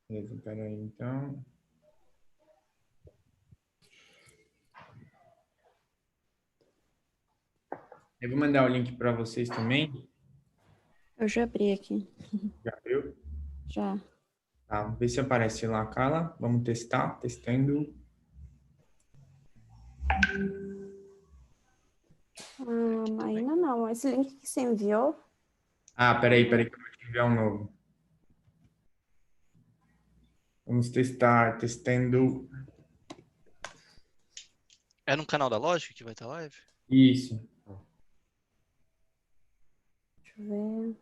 Beleza, peraí, então. Eu vou mandar o link para vocês também. Eu já abri aqui. Já viu? Já. Tá, vê se aparece lá, Carla. Vamos testar, testando. Ainda não. Esse link que você enviou? Ah, peraí, que eu vou te enviar um novo. Vamos testar, testando. É no canal da Logic que vai estar live? Isso. Deixa eu ver.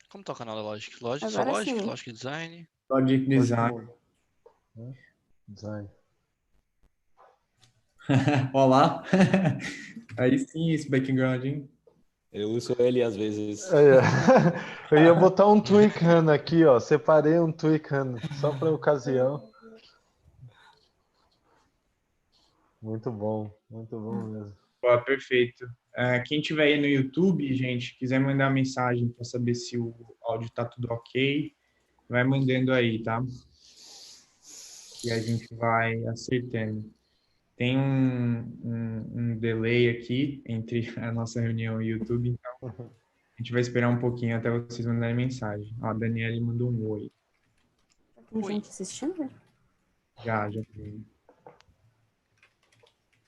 Como tá o canal da Logic? Logic, só Agora Logic, sim. Logic Design. Logic Design. Design. Olá. Aí sim, esse background, hein? Eu uso ele às vezes. Eu ia botar um Twichan aqui, ó. Separei um Twichan só para ocasião. Muito bom mesmo. Pô, perfeito. Quem tiver aí no YouTube, gente, quiser mandar mensagem para saber se o áudio tá tudo ok, vai mandando aí, tá? E a gente vai acertando. Tem um delay aqui entre a nossa reunião e o YouTube, então a gente vai esperar um pouquinho até vocês mandarem mensagem. Ó, a Daniela mandou um oi. Tem Oi. gente assistindo? Já tem.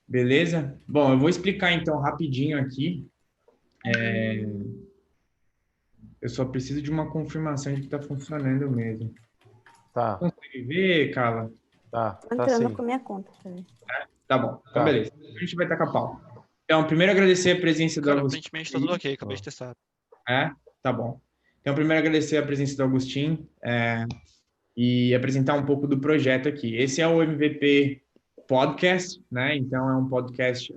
Beleza? Bom, eu vou explicar então rapidinho aqui. Eu só preciso de uma confirmação de que está funcionando mesmo. Tá, Consegue ver, Carla? Tô tá entrando sim. com a minha conta. Peraí. Tá bom, então Tá. beleza. A gente vai tacar pau. Então, primeiro agradecer a presença do Cara, Agostinho. aparentemente tá tudo ok, acabei de testar. Tá bom. Então, primeiro agradecer a presença do Agostinho e apresentar um pouco do projeto aqui. Esse é o MVP Podcast, né? Então, é um podcast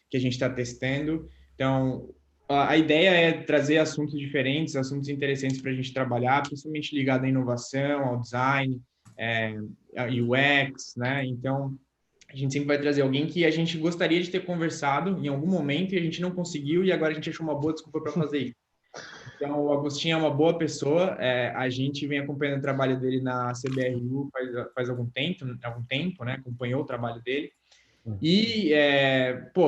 que a gente está testando. Então, a ideia é trazer assuntos diferentes, assuntos interessantes para a gente trabalhar, principalmente ligado à inovação, ao design, a UX, né? Então, a gente sempre vai trazer alguém que a gente gostaria de ter conversado em algum momento e a gente não conseguiu e agora a gente achou uma boa desculpa para fazer isso. Então, o Agostinho é uma boa pessoa. A gente vem acompanhando o trabalho dele na CBRU faz algum tempo, né? Acompanhou o trabalho dele. E,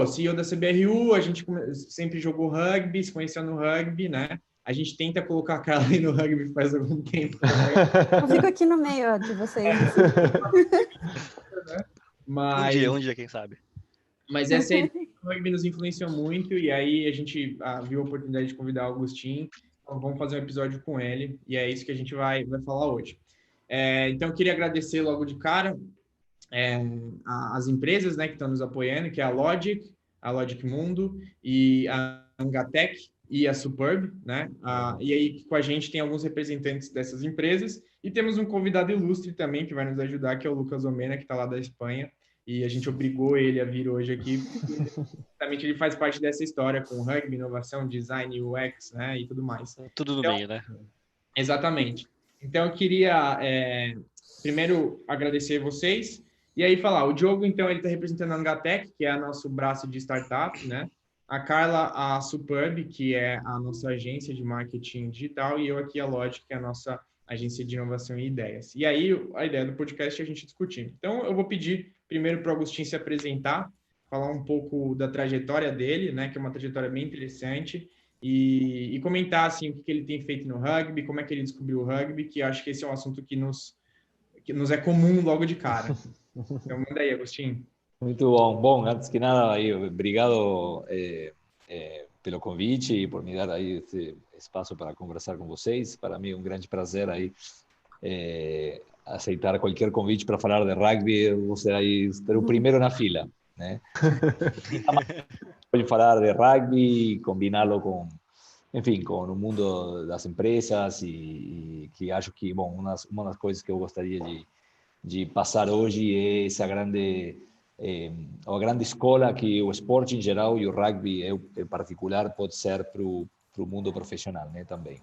CEO da CBRU, a gente sempre jogou rugby, se conheceu no rugby, né? A gente tenta colocar a cara aí no rugby faz algum tempo também. Eu fico aqui no meio, ó, de vocês. Mas, Um dia, quem sabe. mas essa ideia do rugby nos influenciou muito e aí a gente viu a oportunidade de convidar o Agostinho. Então vamos fazer um episódio com ele e é isso que a gente vai falar hoje. Então eu queria agradecer logo de cara as empresas, né, que estão nos apoiando, que é a Logic Mundo e a Angatec e a Superb, né? E aí com a gente tem alguns representantes dessas empresas e temos um convidado ilustre também que vai nos ajudar, que é o Lucas Omena, que está lá da Espanha. E a gente obrigou ele a vir hoje aqui, porque justamente ele faz parte dessa história com rugby, inovação, design, UX, né, e tudo mais. Tudo no meio, né? Exatamente. Então, eu queria primeiro agradecer vocês e aí falar. O Diogo, então, ele está representando a Angatec, que é o nosso braço de startup, né? A Carla, a Superb, que é a nossa agência de marketing digital, e eu aqui, a Logic, que é a nossa agência de inovação e ideias. E aí, a ideia do podcast é a gente discutir. Então, eu vou pedir primeiro para o Agostinho se apresentar, falar um pouco da trajetória dele, né? Que é uma trajetória bem interessante, e comentar assim, o que ele tem feito no rugby, como é que ele descobriu o rugby, que acho que esse é um assunto que nos é comum logo de cara. Então, manda aí, Agostinho. Muito bom. Bom, antes que nada, aí, obrigado pelo convite e por me dar aí esse espaço para conversar com vocês. Para mim é um grande prazer aí aceitar qualquer convite para falar de rugby. Você aí ser o primeiro na fila, né? Pode falar de rugby e combiná-lo com, enfim, com o mundo das empresas e que acho que, bom, uma das coisas que eu gostaria de passar hoje é essa grande a grande escola que o esporte em geral e o rugby em particular pode ser para o mundo profissional, né, também.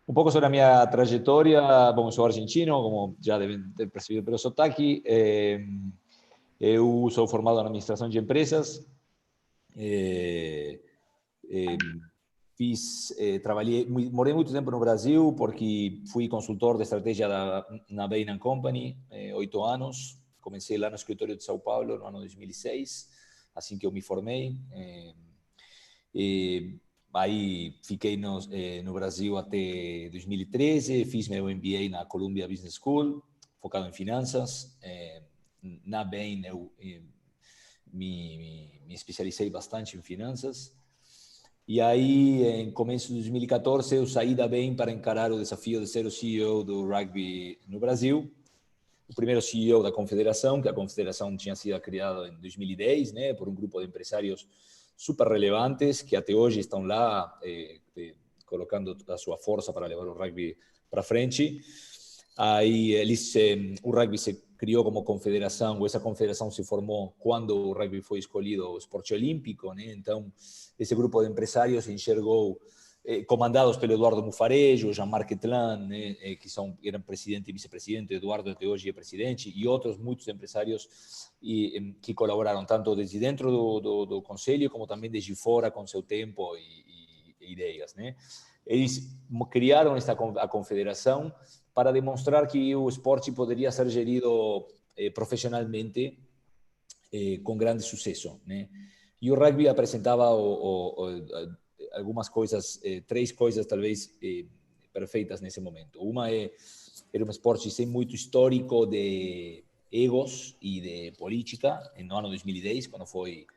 Um pouco sobre a minha trajetória. Bom, eu sou argentino, como já devem ter percebido pelo sotaque. Eu sou formado em administração de empresas. Morei muito tempo no Brasil porque fui consultor de estratégia na Bain & Company, 8 anos. Comecei lá no escritório de São Paulo no ano 2006, assim que eu me formei. Aí fiquei no Brasil até 2013, fiz meu MBA na Columbia Business School, focado em finanças. Na Bain eu me especializei bastante em finanças. E aí, em começo de 2014, eu saí da Bain para encarar o desafio de ser o CEO do rugby no Brasil. O primeiro CEO da Confederação, que a Confederação tinha sido criada em 2010, né, por um grupo de empresários super relevantes que até hoje estão lá colocando a sua força para levar o rugby para frente. Aí o rugby se criou como confederação, ou essa confederação se formou quando o rugby foi escolhido o esporte olímpico, né? Então, esse grupo de empresários enxergou, comandados pelo Eduardo Mufarejo, Jean-Marc Etlan, né? Que eram presidente e vice-presidente, Eduardo até hoje é presidente, e outros muitos empresários que colaboraram, tanto desde dentro do conselho, como também desde fora, com seu tempo e ideias, né? Eles criaram a confederação para demonstrar que o esporte poderia ser gerido profissionalmente com grande sucesso, né? E o rugby apresentava algumas coisas, 3 coisas talvez perfeitas nesse momento. Uma era um esporte sem muito histórico de egos e de política, no ano 2010, quando foi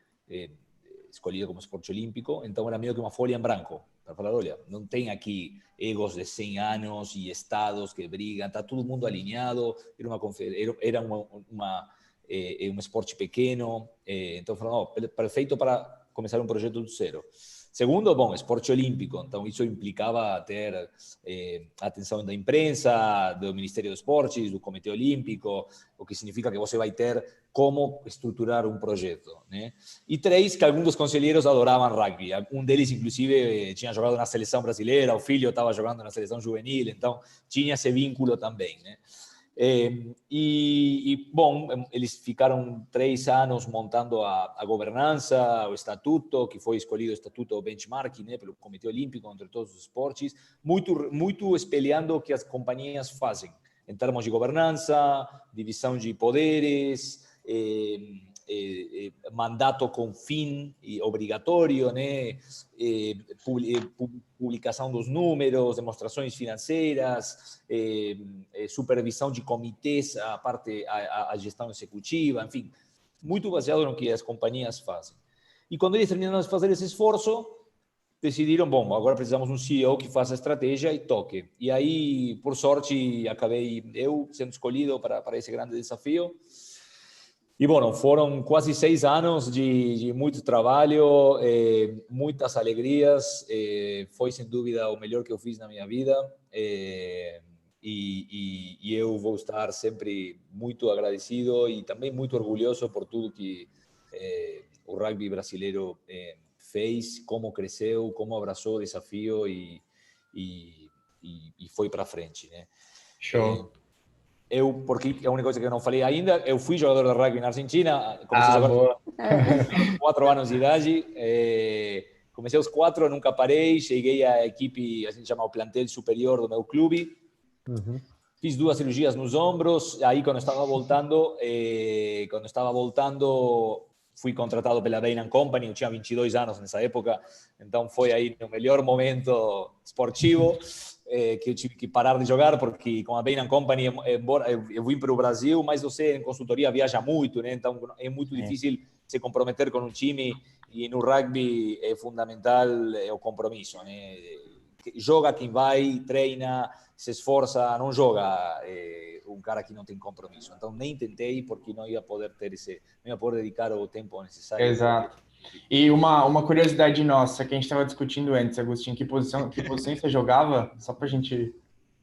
escolhido como esporte olímpico. Então era meio que uma folha em branco, para falar, olha, não tem aqui egos de 100 anos e estados que brigam, está todo mundo alinhado, era um esporte pequeno, então falaram, perfeito para começar um projeto do zero. Segundo, bom, esporte olímpico, então isso implicava ter atenção da imprensa, do Ministério dos Esportes, do Comitê Olímpico, o que significa que você vai ter como estruturar um projeto, né? E 3, que alguns dos conselheiros adoravam rugby. Um deles, inclusive, tinha jogado na seleção brasileira, o filho estava jogando na seleção juvenil, então tinha esse vínculo também, né? Bom, eles ficaram 3 anos montando a governança, o estatuto, que foi escolhido o estatuto benchmark, né, pelo Comitê Olímpico entre todos os esportes, muito espelhando o que as companhias fazem, em termos de governança, divisão de poderes, mandato com fim obrigatório, né? Publicação dos números, demonstrações financeiras, supervisão de comitês, a gestão executiva, enfim, muito baseado no que as companhias fazem. E quando eles terminaram de fazer esse esforço, decidiram, bom, agora precisamos de um CEO que faça estratégia e toque. E aí, por sorte, acabei eu sendo escolhido para esse grande desafio. E, bom, foram quase 6 anos de muito trabalho, muitas alegrias. Foi, sem dúvida, o melhor que eu fiz na minha vida. E eu vou estar sempre muito agradecido e também muito orgulhoso por tudo que o rugby brasileiro fez, como cresceu, como abraçou o desafio e foi para frente, né? Show. Porque a única coisa que eu não falei ainda, eu fui jogador de rugby na Argentina, comecei a jogar boa. aos 4 anos de idade, comecei aos 4, nunca parei, cheguei à equipe, assim se chama o plantel superior do meu clube, fiz 2 cirurgias nos ombros, aí quando estava voltando, fui contratado pela Bain & Company, eu tinha 22 anos nessa época, então foi aí no melhor momento esportivo, que eu tive que parar de jogar, porque com a Bain & Company, embora eu vim para o Brasil, mas você em consultoria viaja muito, né? Então é muito difícil se comprometer com um time, e no rugby é fundamental o compromisso, né? Joga quem vai, treina, se esforça, não joga um cara que não tem compromisso. Então nem tentei, porque não ia poder dedicar o tempo necessário. Exato. E uma curiosidade nossa, que a gente estava discutindo antes, Agostinho, que posição você jogava? Só para a gente...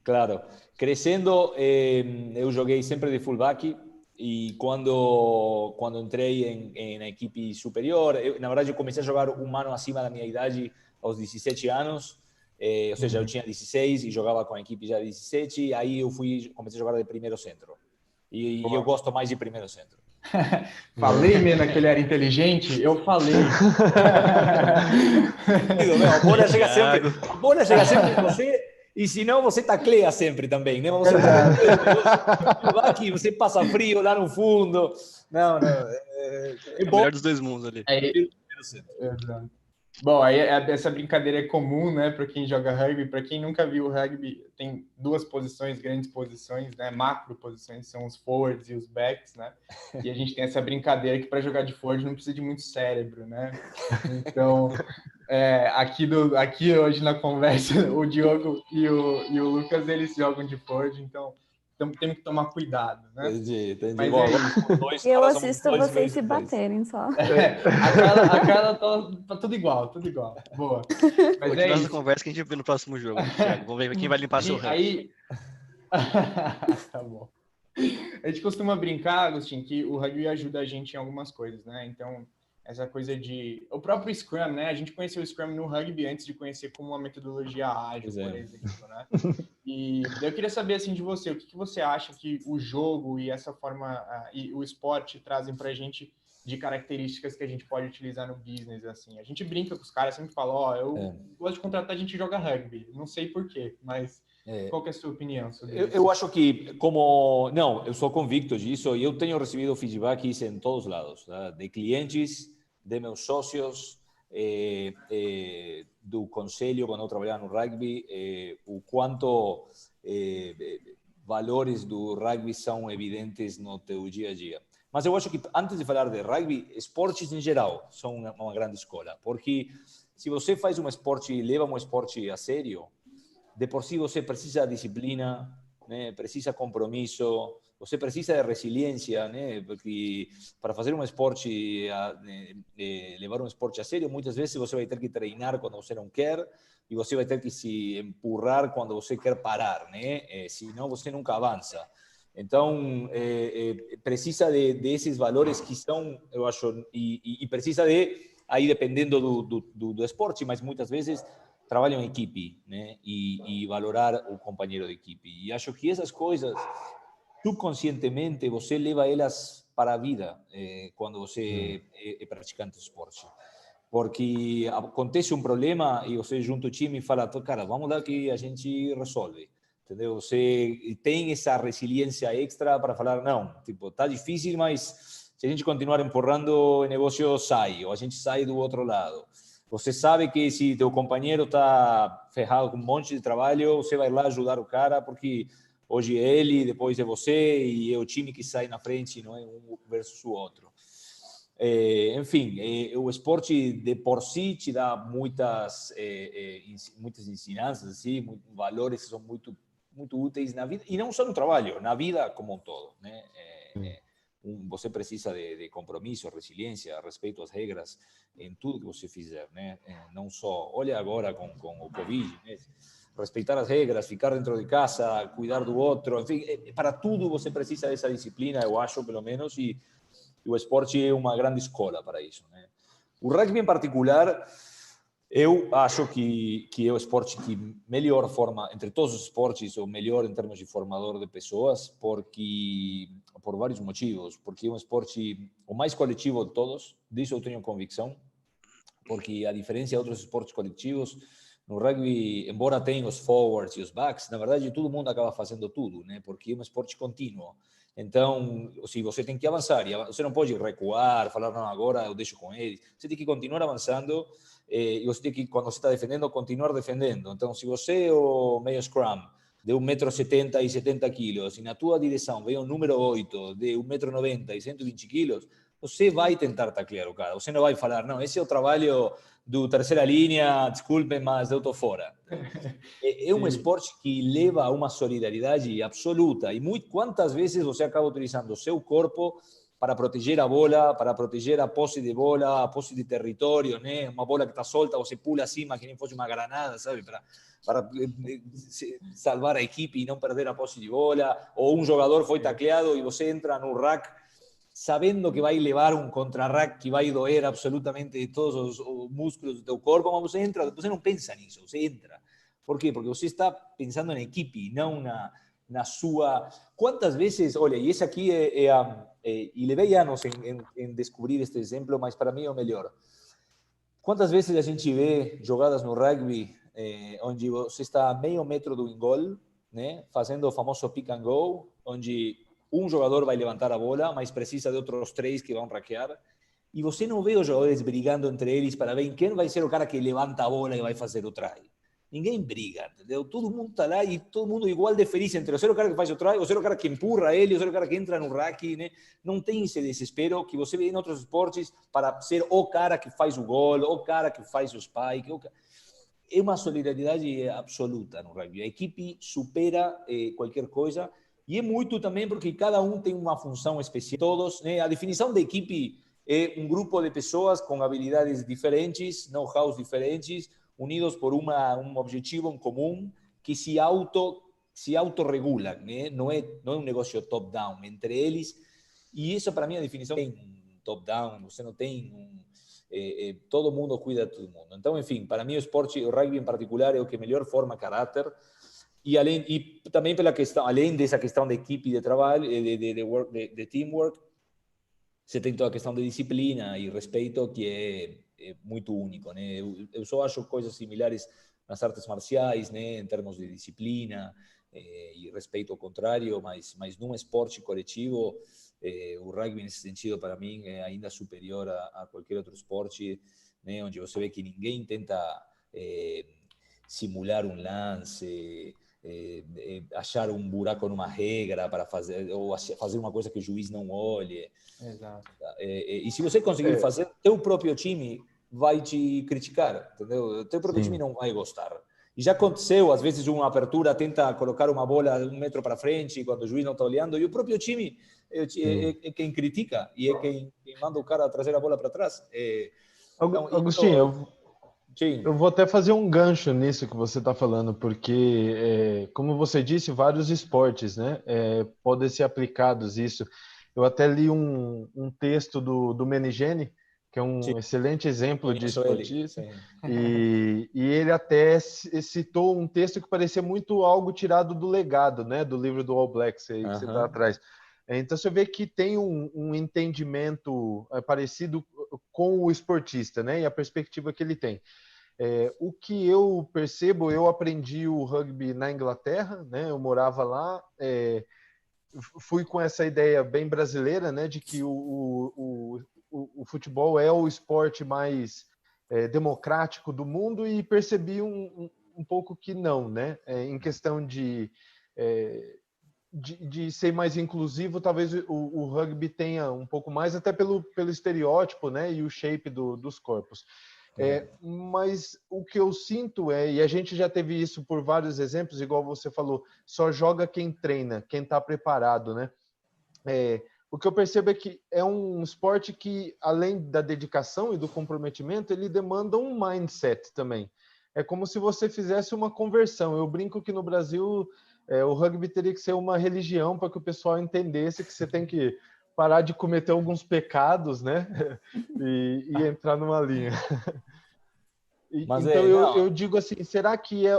Claro. Crescendo, eu joguei sempre de fullback, e quando entrei na equipe superior, na verdade eu comecei a jogar um ano acima da minha idade, aos 17 anos, ou seja, eu tinha 16 e jogava com a equipe já 17, e aí eu comecei a jogar de primeiro centro. E eu gosto mais de primeiro centro. Falei, Mena, que ele era inteligente? Eu falei. A bola chega sempre em você, e se não, você tacleia sempre também, né? Você vai aqui, você passa frio lá no fundo. Não, É o bom. melhor dos dois mundos ali. Exato. Bom, aí essa brincadeira é comum, né, para quem joga rugby. Para quem nunca viu o rugby, tem duas posições, grandes posições, né, macro posições, são os forwards e os backs, né, e a gente tem essa brincadeira que para jogar de forward não precisa de muito cérebro, né, então aqui hoje na conversa o Diogo e o Lucas, eles jogam de forward, então temos que tomar cuidado, né? Entendi. Mas Bom, eu assisto vocês se baterem só. A Carla tá tudo igual. Boa. Mas Continua essa conversa que a gente vê no próximo jogo. Thiago. Vamos ver quem vai limpar seu ranking. Aí... Tá bom. A gente costuma brincar, Agostinho, que o rugby ajuda a gente em algumas coisas, né? Então, essa coisa de... O próprio Scrum, né? A gente conheceu o Scrum no rugby antes de conhecer como uma metodologia ágil, por exemplo, né? E eu queria saber, assim, de você, o que você acha que o jogo e essa forma, e o esporte trazem pra gente de características que a gente pode utilizar no business, assim? A gente brinca com os caras, sempre fala, eu gosto de contratar gente que joga rugby, não sei por quê, mas... Qual que é a sua opinião sobre isso? Eu acho que, eu sou convicto disso, e eu tenho recebido feedbacks em todos os lados, tá? De clientes, de meus sócios, do conselho, quando eu trabalhava no rugby, o quanto valores do rugby são evidentes no teu dia a dia. Mas eu acho que, antes de falar de rugby, esportes em geral são uma grande escola, porque se você faz um esporte e leva um esporte a sério, de por sí você precisa de disciplina, né? Precisa compromisso, você precisa de resiliência, né? Porque para fazer um esporte, levar um esporte a sério, muitas vezes você vai ter que treinar quando você não quer e você vai ter que se empurrar quando você quer parar, né? Senão você nunca avança. Então, precisa de esses valores que são, eu acho, e precisa de, aí dependendo do esporte, mas muitas vezes trabalho em equipe, né? E valorar o companheiro de equipe. E acho que essas coisas, subconscientemente, você leva elas para a vida quando você é praticante de esporte. Porque acontece um problema e você junta o time e fala, cara, vamos lá que a gente resolve. Entendeu? Você tem essa resiliência extra para falar, não, tipo, tá difícil, mas se a gente continuar empurrando, o negócio sai, ou a gente sai do outro lado. Você sabe que se teu companheiro está ferrado com um monte de trabalho, você vai lá ajudar o cara, porque hoje é ele, depois é você, e é o time que sai na frente, não é um versus o outro. Enfim, o esporte de por si te dá muitas ensinanças, assim, valores que são muito úteis na vida, e não só no trabalho, na vida como um todo, né? Você precisa de compromisso, resiliência, respeito às regras em tudo que você fizer, né? Não só, olha agora com o Covid, né? Respeitar as regras, ficar dentro de casa, cuidar do outro, enfim, para tudo você precisa dessa disciplina, eu acho, pelo menos, e o esporte é uma grande escola para isso, né? O rugby em particular, eu acho que é o esporte que melhor forma, entre todos os esportes, o melhor em termos de formador de pessoas, por vários motivos. Porque é um esporte o mais coletivo de todos, disso eu tenho convicção, porque a diferença de outros esportes coletivos, no rugby, embora tenha os forwards e os backs, na verdade todo mundo acaba fazendo tudo, né? Porque é um esporte contínuo. Então, se você tem que avançar, e você não pode recuar, falar, não, agora eu deixo com ele. Você tem que continuar avançando, e você tem que, quando você está defendendo, continuar defendendo. Então, se você é o meio scrum, de 1,70 m e 70 kg, e na tua direção vem o número 8, de 1,90 m e 120 kg, você vai tentar taclear o cara. Você não vai falar, não, esse é o trabalho do terceira linha, desculpem, mas eu estou fora. É um esporte que leva a uma solidariedade absoluta. E quantas vezes você acaba utilizando o seu corpo para proteger a bola, para proteger a posse de bola, a posse de território, né? Uma bola que está solta, você pula acima que nem fosse uma granada, sabe? Para salvar a equipe e não perder a posse de bola. Ou um jogador foi tacleado e você entra no rack sabendo que vai levar um contra-rack que vai doer absolutamente de todos os músculos do teu corpo, mas você não pensa nisso, você entra. Por quê? Porque você está pensando na equipe, não na sua... Quantas vezes... Olha, e esse aqui e levei anos em descobrir este exemplo, mas para mim é o melhor. Quantas vezes a gente vê jogadas no rugby onde você está a meio metro do gol, né, fazendo o famoso pick and go, onde um jogador vai levantar a bola, mas precisa de outros 3 que vão raquear, e você não vê os jogadores brigando entre eles para ver quem vai ser o cara que levanta a bola e vai fazer o try. Ninguém briga, entendeu? Todo mundo está lá e todo mundo igual de feliz entre ser o cara que faz o try, ou ser o cara que empurra ele, ou ser o cara que entra no rack, né? Não tem esse desespero que você vê em outros esportes para ser o cara que faz o gol, o cara que faz o spike. É uma solidariedade absoluta no rugby. A equipe supera qualquer coisa e é muito também porque cada um tem uma função especial. Todos, né? A definição de equipe é um grupo de pessoas com habilidades diferentes, know-hows diferentes, unidos por um objetivo em comum que se autorregulam, né? Não é um negócio top-down entre eles. E isso, para mim, a definição tem um top-down, você não tem todo mundo cuida de todo mundo. Então, enfim, para mim o esporte, o rugby em particular, é o que melhor forma caráter. E também pela questão, além dessa questão de equipe de trabalho, de teamwork, você tem toda a questão de disciplina e respeito que é muito único, né? Eu só acho coisas similares nas artes marciais, né, em termos de disciplina e respeito ao contrário, mas num esporte coletivo, o rugby nesse sentido para mim é ainda superior a qualquer outro esporte, né, onde você vê que ninguém tenta simular um lance, achar um buraco numa regra para fazer, ou fazer uma coisa que o juiz não olhe. Exato. E se você conseguir fazer, teu próprio time vai te criticar, entendeu? Teu próprio time não vai gostar. E já aconteceu, às vezes, uma abertura tenta colocar uma bola 1 metro para frente quando o juiz não está olhando, e o próprio time é quem critica e é quem manda o cara trazer a bola para trás. Então, Agostinho, eu vou até fazer um gancho nisso que você está falando, porque, como você disse, vários esportes, né, podem ser aplicados isso. Eu até li um texto do Menigene, que é um excelente exemplo de esportista, e ele até citou um texto que parecia muito algo tirado do Legado, né, do livro do All Blacks, aí, que você está atrás. Então você vê que tem um entendimento parecido com o esportista, né, e a perspectiva que ele tem. O que eu percebo, eu aprendi o rugby na Inglaterra, né, eu morava lá, fui com essa ideia bem brasileira, né, de que o futebol é o esporte mais democrático do mundo, e percebi um pouco que não, né, em questão de ser mais inclusivo, talvez o rugby tenha um pouco mais, até pelo estereótipo, né, e o shape dos corpos. Mas o que eu sinto e a gente já teve isso por vários exemplos, igual você falou, só joga quem treina, quem está preparado, né? O que eu percebo é que é um esporte que, além da dedicação e do comprometimento, ele demanda um mindset também. É como se você fizesse uma conversão. Eu brinco que no Brasil o rugby teria que ser uma religião para que o pessoal entendesse que você tem que parar de cometer alguns pecados, né? e entrar numa linha. Mas então eu digo assim, será que é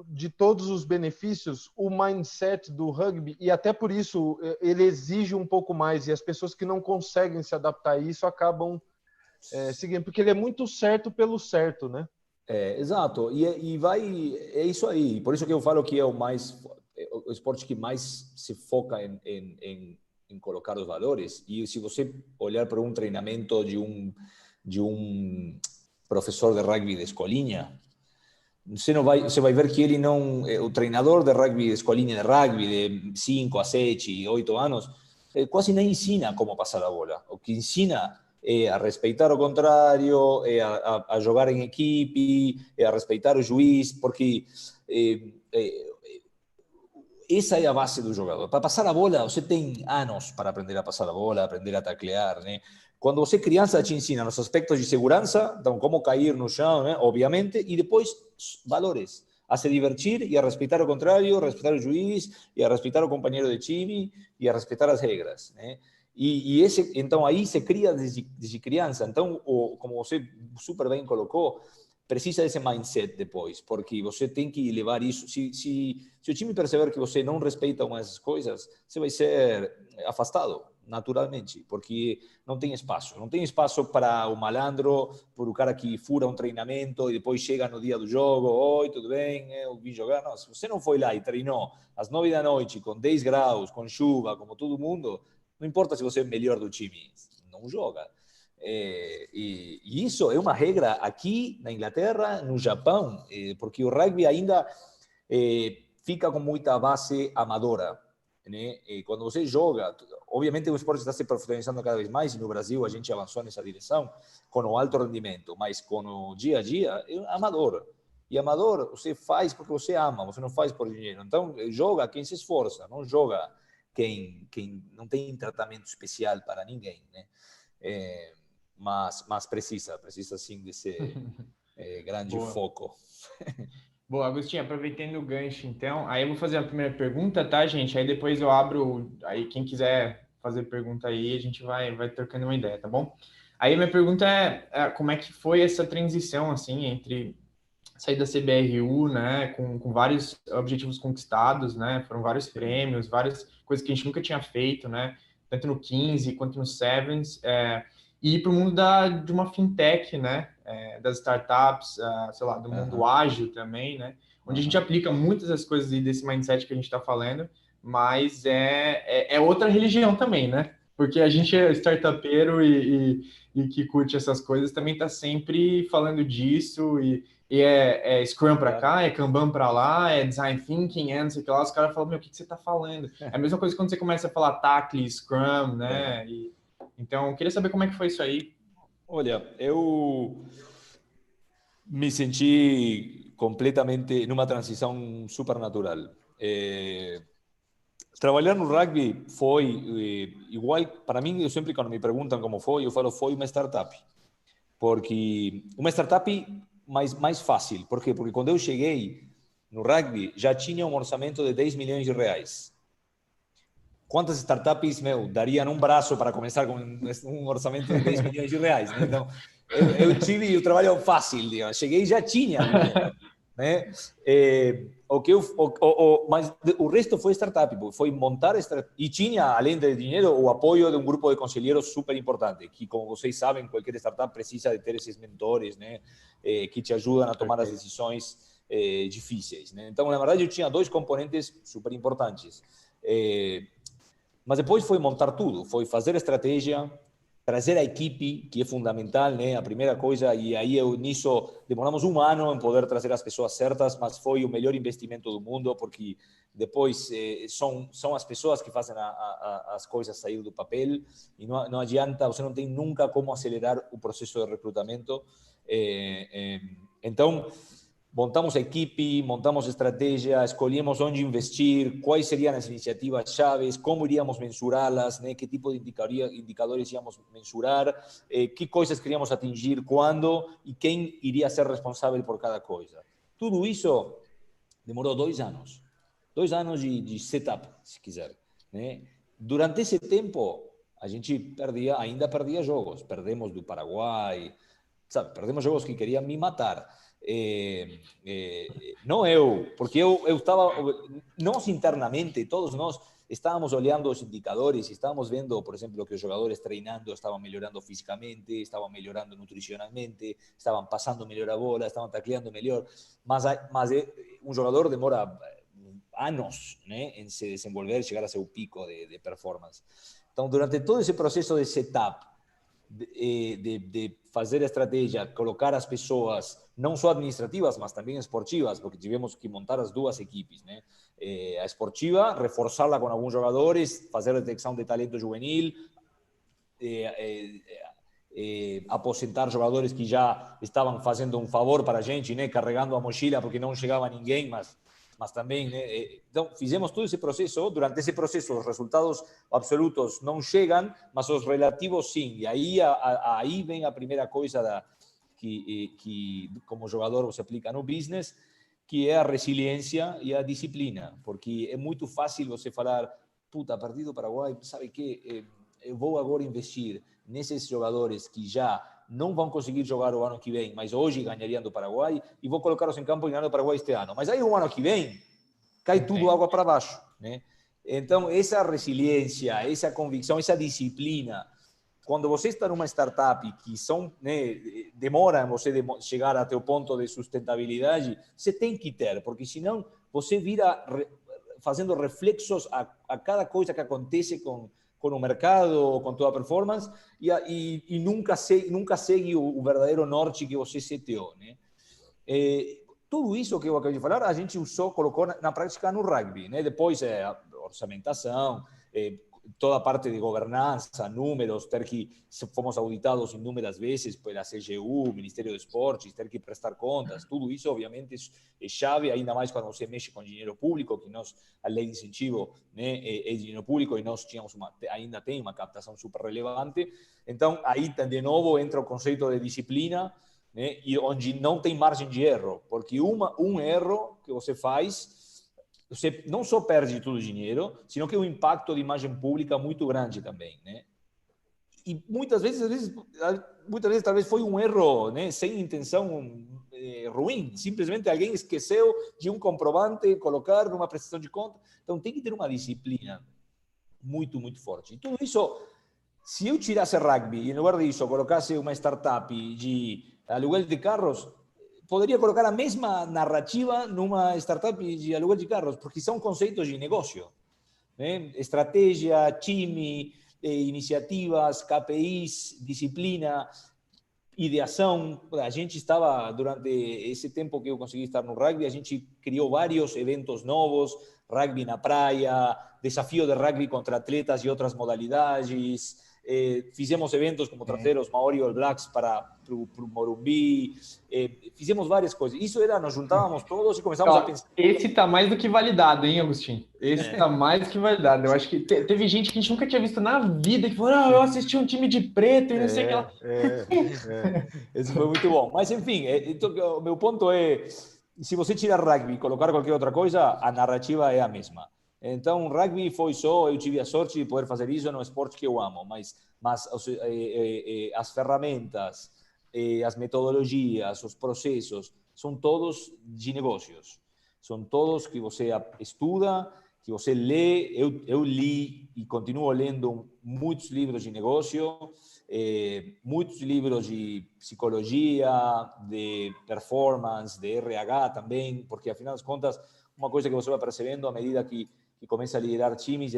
de todos os benefícios, o mindset do rugby, e até por isso ele exige um pouco mais, e as pessoas que não conseguem se adaptar a isso acabam seguindo, porque ele é muito certo pelo certo, né? Exato, é isso aí, por isso que eu falo que é o esporte que mais se foca em colocar os valores. E se você olhar para um treinamento de um professor de rugby de escolinha, você vai ver que ele não, o treinador de rugby, de escolinha de rugby de 5 a 7, 8 anos, quase nem ensina como passar a bola. O que ensina é a respeitar o contrário, é a jogar em equipe, é a respeitar o juiz, porque essa é a base do jogador. Para passar a bola, você tem anos para aprender a passar a bola, aprender a taclear, né? Quando você é criança, te ensina os aspectos de segurança, então como cair no chão, né? Obviamente, e depois valores, a se divertir e a respeitar o contrário, a respeitar o juiz, e a respeitar o companheiro de time, e a respeitar as regras, né? Então aí se cria desde criança. Então, como você super bem colocou, precisa desse mindset depois, porque você tem que levar isso. Se o time perceber que você não respeita uma dessas coisas, você vai ser afastado naturalmente, porque não tem espaço. Não tem espaço para o malandro, para o cara que fura um treinamento e depois chega no dia do jogo, oi, tudo bem, eu vim jogar. Não, se você não foi lá e treinou às 9 da noite, com 10 graus, com chuva, como todo mundo, não importa se você é o melhor do time, não joga. E isso é uma regra aqui na Inglaterra, no Japão, porque o rugby ainda fica com muita base amadora, né? E quando você joga, obviamente o esporte está se profissionalizando cada vez mais, e no Brasil a gente avançou nessa direção com o alto rendimento, mas com o dia a dia é amador. E amador você faz porque você ama, você não faz por dinheiro. Então joga quem se esforça, não joga quem não tem tratamento especial para ninguém, né? Mas precisa sim desse grande foco. Boa, Agostinho, aproveitando o gancho, então, aí eu vou fazer a primeira pergunta, tá, gente? Aí depois eu abro, aí quem quiser fazer pergunta aí, a gente vai trocando uma ideia, tá bom? Aí a minha pergunta é como é que foi essa transição, assim, entre sair da CBRU, né, com vários objetivos conquistados, né, foram vários prêmios, várias coisas que a gente nunca tinha feito, né, tanto no 15 quanto no Sevens, e ir para o mundo de uma fintech, né, das startups, sei lá, do mundo ágil também, né, onde a gente aplica muitas das coisas desse mindset que a gente está falando, mas é outra religião também, né, porque a gente é startupeiro e que curte essas coisas também está sempre falando disso e é Scrum para cá, é Kanban para lá, é Design Thinking, não sei o que lá, os caras falam, meu, o que você está falando? É a mesma coisa quando você começa a falar Tackle, Scrum, né? Então, eu queria saber como é que foi isso aí. Olha, eu me senti completamente numa transição super natural. Trabalhar no rugby foi igual, para mim, eu sempre quando me perguntam como foi, eu falo, foi uma startup. Porque uma startup mais fácil. Por quê? Porque quando eu cheguei no rugby, já tinha um orçamento de 10 milhões de reais. Quantas startups, dariam um braço para começar com um orçamento de 10 milhões de reais? Né? Então, eu tive o trabalho fácil, digamos. Cheguei e já tinha dinheiro. Né? Mas o resto foi startup, foi montar e tinha, além do dinheiro, o apoio de um grupo de conselheiros super importante, que, como vocês sabem, qualquer startup precisa de ter esses mentores, né? Que te ajudam a tomar as decisões difíceis. Né? Então, na verdade, eu tinha dois componentes super importantes. Mas depois foi montar tudo, foi fazer estratégia, trazer a equipe, que é fundamental, né? A primeira coisa, e aí nisso demoramos um ano em poder trazer as pessoas certas, mas foi o melhor investimento do mundo, porque depois são as pessoas que fazem as coisas sair do papel, e não adianta, você não tem nunca como acelerar o processo de recrutamento. Então, montamos a equipe, montamos estratégia, escolhemos onde investir, quais seriam as iniciativas chaves, como iríamos mensurá-las, né? Que tipo de indicadores íamos mensurar, que coisas queríamos atingir, quando e quem iria ser responsável por cada coisa. Tudo isso demorou 2 anos. 2 anos de setup, se quiser. Né? Durante esse tempo, a gente ainda perdia jogos. Perdemos do Paraguai, sabe? Perdemos jogos que queriam me matar. Não eu, porque eu estava, nós internamente, todos nós estávamos olhando os indicadores, estávamos vendo, por exemplo, que os jogadores treinando estavam melhorando fisicamente, estavam melhorando nutricionalmente, estavam passando melhor a bola, estavam tacleando melhor, mas um jogador demora anos, né, em se desenvolver, chegar a seu pico de performance. Então, durante todo esse processo de setup, de fazer estratégia, colocar as pessoas, não só administrativas, mas também esportivas, porque tivemos que montar as duas equipes, né? A esportiva, reforçá-la com alguns jogadores, fazer detecção de talento juvenil, aposentar jogadores que já estavam fazendo um favor para a gente, né? Carregando a mochila porque não chegava ninguém, mas também, né? Então, fizemos todo esse processo. Durante esse processo, os resultados absolutos não chegam, mas os relativos sim. E aí vem a primeira coisa que como jogador, você aplica no business, que é a resiliência e a disciplina. Porque é muito fácil você falar, puta, perdi do Paraguai, sabe que eu vou agora investir nesses jogadores que já não vão conseguir jogar o ano que vem, mas hoje ganhariam do Paraguai, e vou colocá-los em campo e ganhar do Paraguai este ano. Mas aí o ano que vem, cai tudo água para baixo, né? Então, essa resiliência, essa convicção, essa disciplina, quando você está numa startup que demora você chegar até o ponto de sustentabilidade, você tem que ter, porque senão você vira fazendo reflexos a cada coisa que acontece com o mercado, com toda a performance, e nunca segue o verdadeiro norte que você seteou, né? Tudo isso que eu acabei de falar, a gente colocou na prática no rugby, né? Depois, orçamentação, toda a parte de governança, números, fomos auditados inúmeras vezes pela CGU, Ministério do Esporte, ter que prestar contas, tudo isso, obviamente, é chave, ainda mais quando você mexe com dinheiro público, que a lei de incentivo, né, é dinheiro público e nós ainda tem uma captação super relevante. Então, aí, de novo, entra o conceito de disciplina, né, e onde não tem margem de erro, porque um erro que você faz, você não só perde todo o dinheiro, sino que o impacto de imagem pública é muito grande também, né? E muitas vezes talvez foi um erro, né, sem intenção ruim, simplesmente alguém esqueceu de um comprovante colocar numa prestação de conta. Então tem que ter uma disciplina muito, muito forte. E tudo isso, se eu tirasse rugby e em lugar disso colocasse uma startup de aluguel de carros, poderia colocar a mesma narrativa numa startup de aluguel de carros, porque são conceitos de negócio, né? Estratégia, time, iniciativas, KPIs, disciplina, ideação. A gente estava, durante esse tempo que eu consegui estar no rugby, a gente criou vários eventos novos, rugby na praia, desafio de rugby contra atletas de outras modalidades. Fizemos eventos como trazer os Maori All Blacks para o Morumbi, fizemos várias coisas. Isso era, nós juntávamos todos e começávamos a pensar. Esse tá mais do que validado, hein, Agostinho? Esse tá mais do que validado. Eu acho que teve gente que a gente nunca tinha visto na vida que falou, eu assisti um time de preto e não sei o que lá. Isso foi muito bom. Mas, enfim, então, o meu ponto é, se você tirar rugby e colocar qualquer outra coisa, a narrativa é a mesma. Então, rugby foi só, eu tive a sorte de poder fazer isso no esporte que eu amo, mas as ferramentas, as metodologias, os processos, são todos de negócios. São todos que você estuda, que você lê. Eu li e continuo lendo muitos livros de negócio, muitos livros de psicologia, de performance, de RH também, porque, afinal das contas, uma coisa que você vai percebendo à medida que começa a liderar times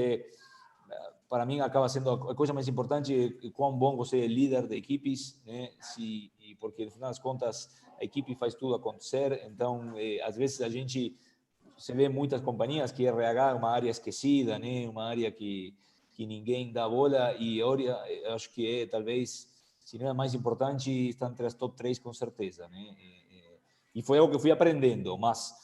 para mim, acaba sendo a coisa mais importante é quão bom você é líder de equipes, né? Porque, no final das contas, a equipe faz tudo acontecer. Então, às vezes, se vê muitas companhias que RH é uma área esquecida, né? Uma área que ninguém dá bola, e acho que talvez, se não é mais importante, está entre as top 3 com certeza, né? E foi algo que fui aprendendo, mas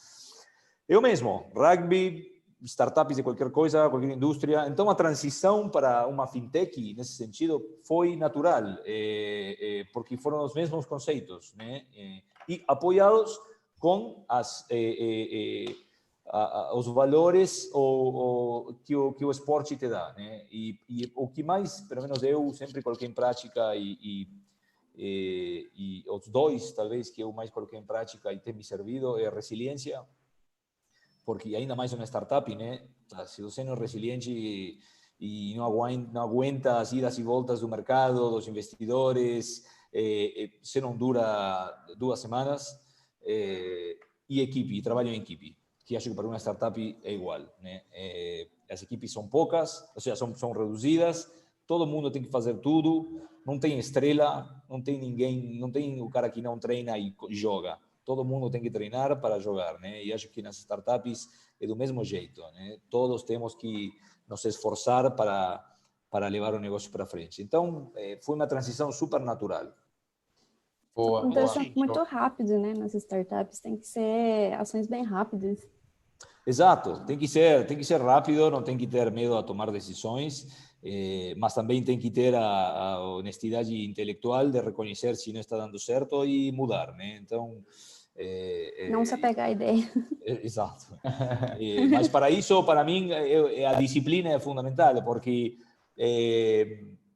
eu mesmo, rugby, startups de qualquer coisa, qualquer indústria. Então, a transição para uma fintech, nesse sentido, foi natural, porque foram os mesmos conceitos, né? E apoiados com os valores que o esporte te dá, né? E o que mais, pelo menos eu sempre coloquei em prática, e os dois, talvez, que eu mais coloquei em prática e tem me servido, é a resiliência, porque ainda mais uma startup, né? Se você não é resiliente e não aguenta as idas e voltas do mercado, dos investidores, você não dura 2 semanas. E equipe, trabalho em equipe, que acho que para uma startup é igual, né? As equipes são poucas, ou seja, são reduzidas, todo mundo tem que fazer tudo, não tem estrela, não tem ninguém, não tem o cara que não treina e joga. Todo mundo tem que treinar para jogar, né? E acho que nas startups é do mesmo jeito, né? Todos temos que nos esforçar para levar o negócio para frente. Então, foi uma transição super natural. Boa, Acontece muito rápido, né? Nas startups tem que ser ações bem rápidas. Exato, tem que ser rápido, não tem que ter medo a tomar decisões, mas também tem que ter a honestidade intelectual de reconhecer se não está dando certo e mudar, né? Então, não se apegar à ideia. Exato. Mas para isso, para mim, a disciplina é fundamental, porque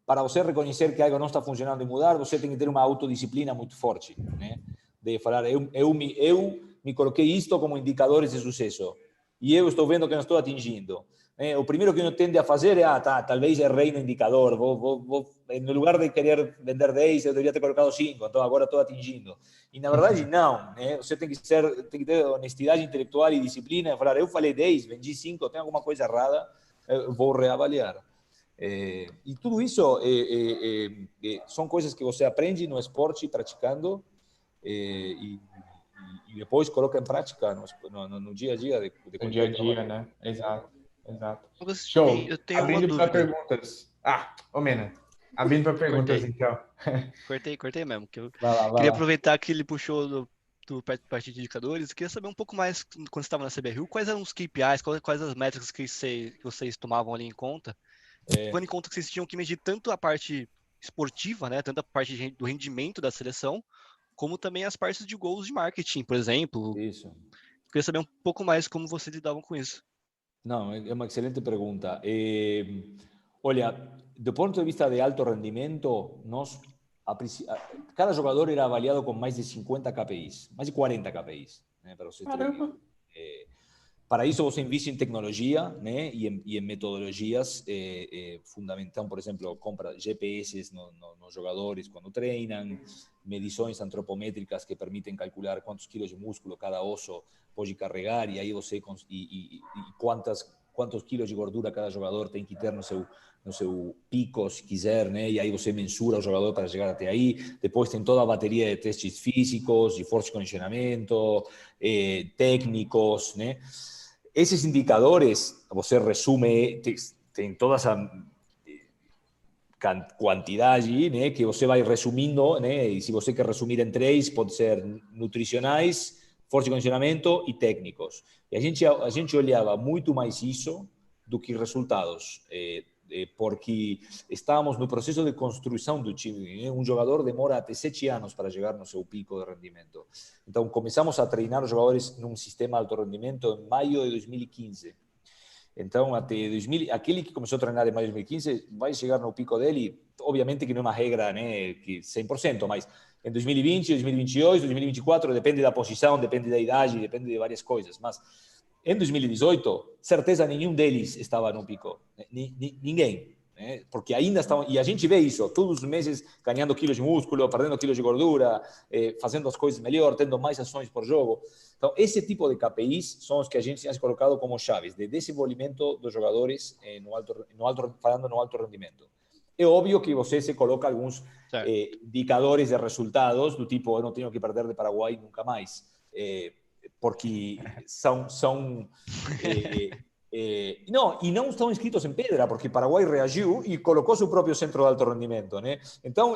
para você reconhecer que algo não está funcionando e mudar, você tem que ter uma autodisciplina muito forte, né? De falar, eu me coloquei isto como indicadores de sucesso e eu estou vendo que não estou atingindo. O primeiro que uno tende a fazer é, talvez errei no indicador, no lugar de querer vender 10, eu deveria ter colocado 5, então agora estou atingindo. E na verdade, não. Você tem que ter honestidade intelectual e disciplina, e falar, eu falei 10, vendi 5, tem alguma coisa errada, eu vou reavaliar. E tudo isso são coisas que você aprende no esporte, praticando, e depois coloca em prática no dia a dia. No dia a dia, né? Exato. Agostinho, Show. eu tenho uma Abrindo para dúvida. perguntas. Mena. Abrindo para perguntas, então. Cortei mesmo, que eu Vai lá. queria aproveitar que ele puxou do parte de indicadores. Eu queria saber um pouco mais, quando você estava na CBRU, quais eram os KPIs, quais as métricas que vocês tomavam ali em conta, levando em conta que vocês tinham que medir tanto a parte esportiva, né, tanto a parte do rendimento da seleção, como também as partes de goals de marketing, por exemplo. Isso. Eu queria saber um pouco mais como vocês lidavam com isso. Não, é uma excelente pergunta. Olha, do ponto de vista de alto rendimento, cada jogador era avaliado com mais de 50 KPIs, mais de 40 KPIs, né, para você ter para isso você investe em tecnologia, né, e em metodologias fundamentais, por exemplo, compra GPS nos jogadores quando treinam, medições antropométricas que permitem calcular quantos quilos de músculo cada osso pode carregar e aí você quantos quilos de gordura cada jogador tem que ter no seu pico, se quiser, né? E aí você mensura o jogador para chegar até aí. Depois tem toda a bateria de testes físicos, de força de condicionamento, técnicos, né? Esses indicadores, você resume, tem toda essa quantidade, né, que você vai resumindo, né, e se você quer resumir em 3, pode ser nutricionais, força de condicionamento e técnicos. E a gente olhava muito mais isso do que resultados, porque estávamos no processo de construção do time, né? Um jogador demora até 7 anos para chegar no seu pico de rendimento. Então, começamos a treinar os jogadores num sistema de alto rendimento em maio de 2015. Então, até aquele que começou a treinar em maio de 2015 vai chegar no pico dele, obviamente que não é uma regra, né, que 100%, mas em 2020, 2022, 2024, depende da posição, depende da idade, depende de várias coisas, mas em 2018, certeza nenhum deles estava no pico, ninguém, né? Porque ainda estavam, e a gente vê isso, todos os meses ganhando quilos de músculo, perdendo quilos de gordura, fazendo as coisas melhor, tendo mais ações por jogo. Então, esse tipo de KPIs são os que a gente tinha colocado como chaves de desenvolvimento dos jogadores falando no alto rendimento. É óbvio que você se coloca alguns indicadores de resultados, do tipo, eu não tenho que perder de Paraguai nunca mais, porque não estão escritos em pedra, porque Paraguai reagiu e colocou seu próprio centro de alto rendimento, né? Então,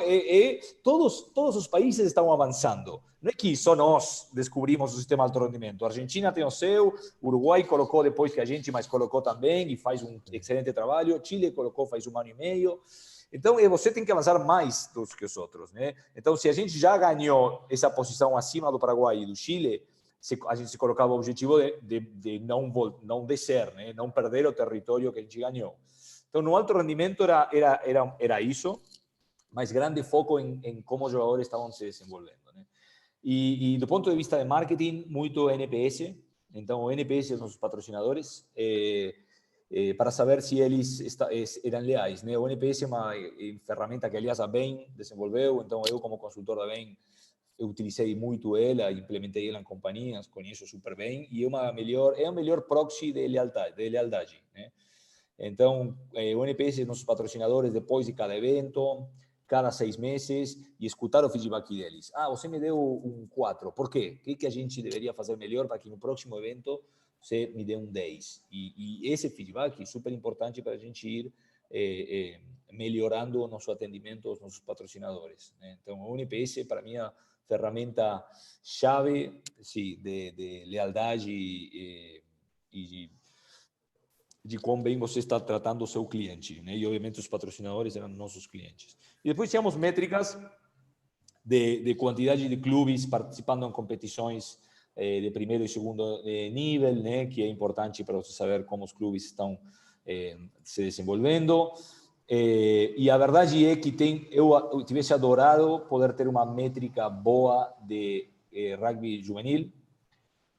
todos os países estão avançando. Não é que só nós descobrimos o sistema de alto rendimento. A Argentina tem o seu, Uruguai colocou depois que a gente, mas colocou também e faz um excelente trabalho. Chile colocou faz 1 ano e meio. Então, você tem que avançar mais do que os outros, né? Então, se a gente já ganhou essa posição acima do Paraguai e do Chile, a gente se colocava o objetivo de não descer, né? Não perder o território que a gente ganhou. Então, no alto rendimento era isso, mas grande foco em como os jogadores estavam se desenvolvendo, né? E do ponto de vista de marketing, muito NPS. Então, o NPS são os patrocinadores, para saber se eles eram leais, né? O NPS é uma ferramenta que, aliás, a Bain desenvolveu. Então, eu, como consultor da Bain, eu utilizei muito ela, implementei ela em companhias, conheço super bem, e é o melhor proxy de lealdade, né? Então, o NPS nos patrocinadores depois de cada evento, cada 6 meses, e escutar o feedback deles. Você me deu um 4, por quê? O que a gente deveria fazer melhor para que no próximo evento você me dê um 10? E esse feedback é super importante para a gente ir melhorando o nosso atendimento aos nossos patrocinadores, né? Então, o NPS, para mim, é ferramenta chave, sim, de lealdade e de quão bem você está tratando o seu cliente, né? E, obviamente, os patrocinadores eram nossos clientes. E depois tínhamos métricas de quantidade de clubes participando em competições de primeiro e segundo nível, né? Que é importante para você saber como os clubes estão se desenvolvendo. E a verdade é que eu tivesse adorado poder ter uma métrica boa de rugby juvenil,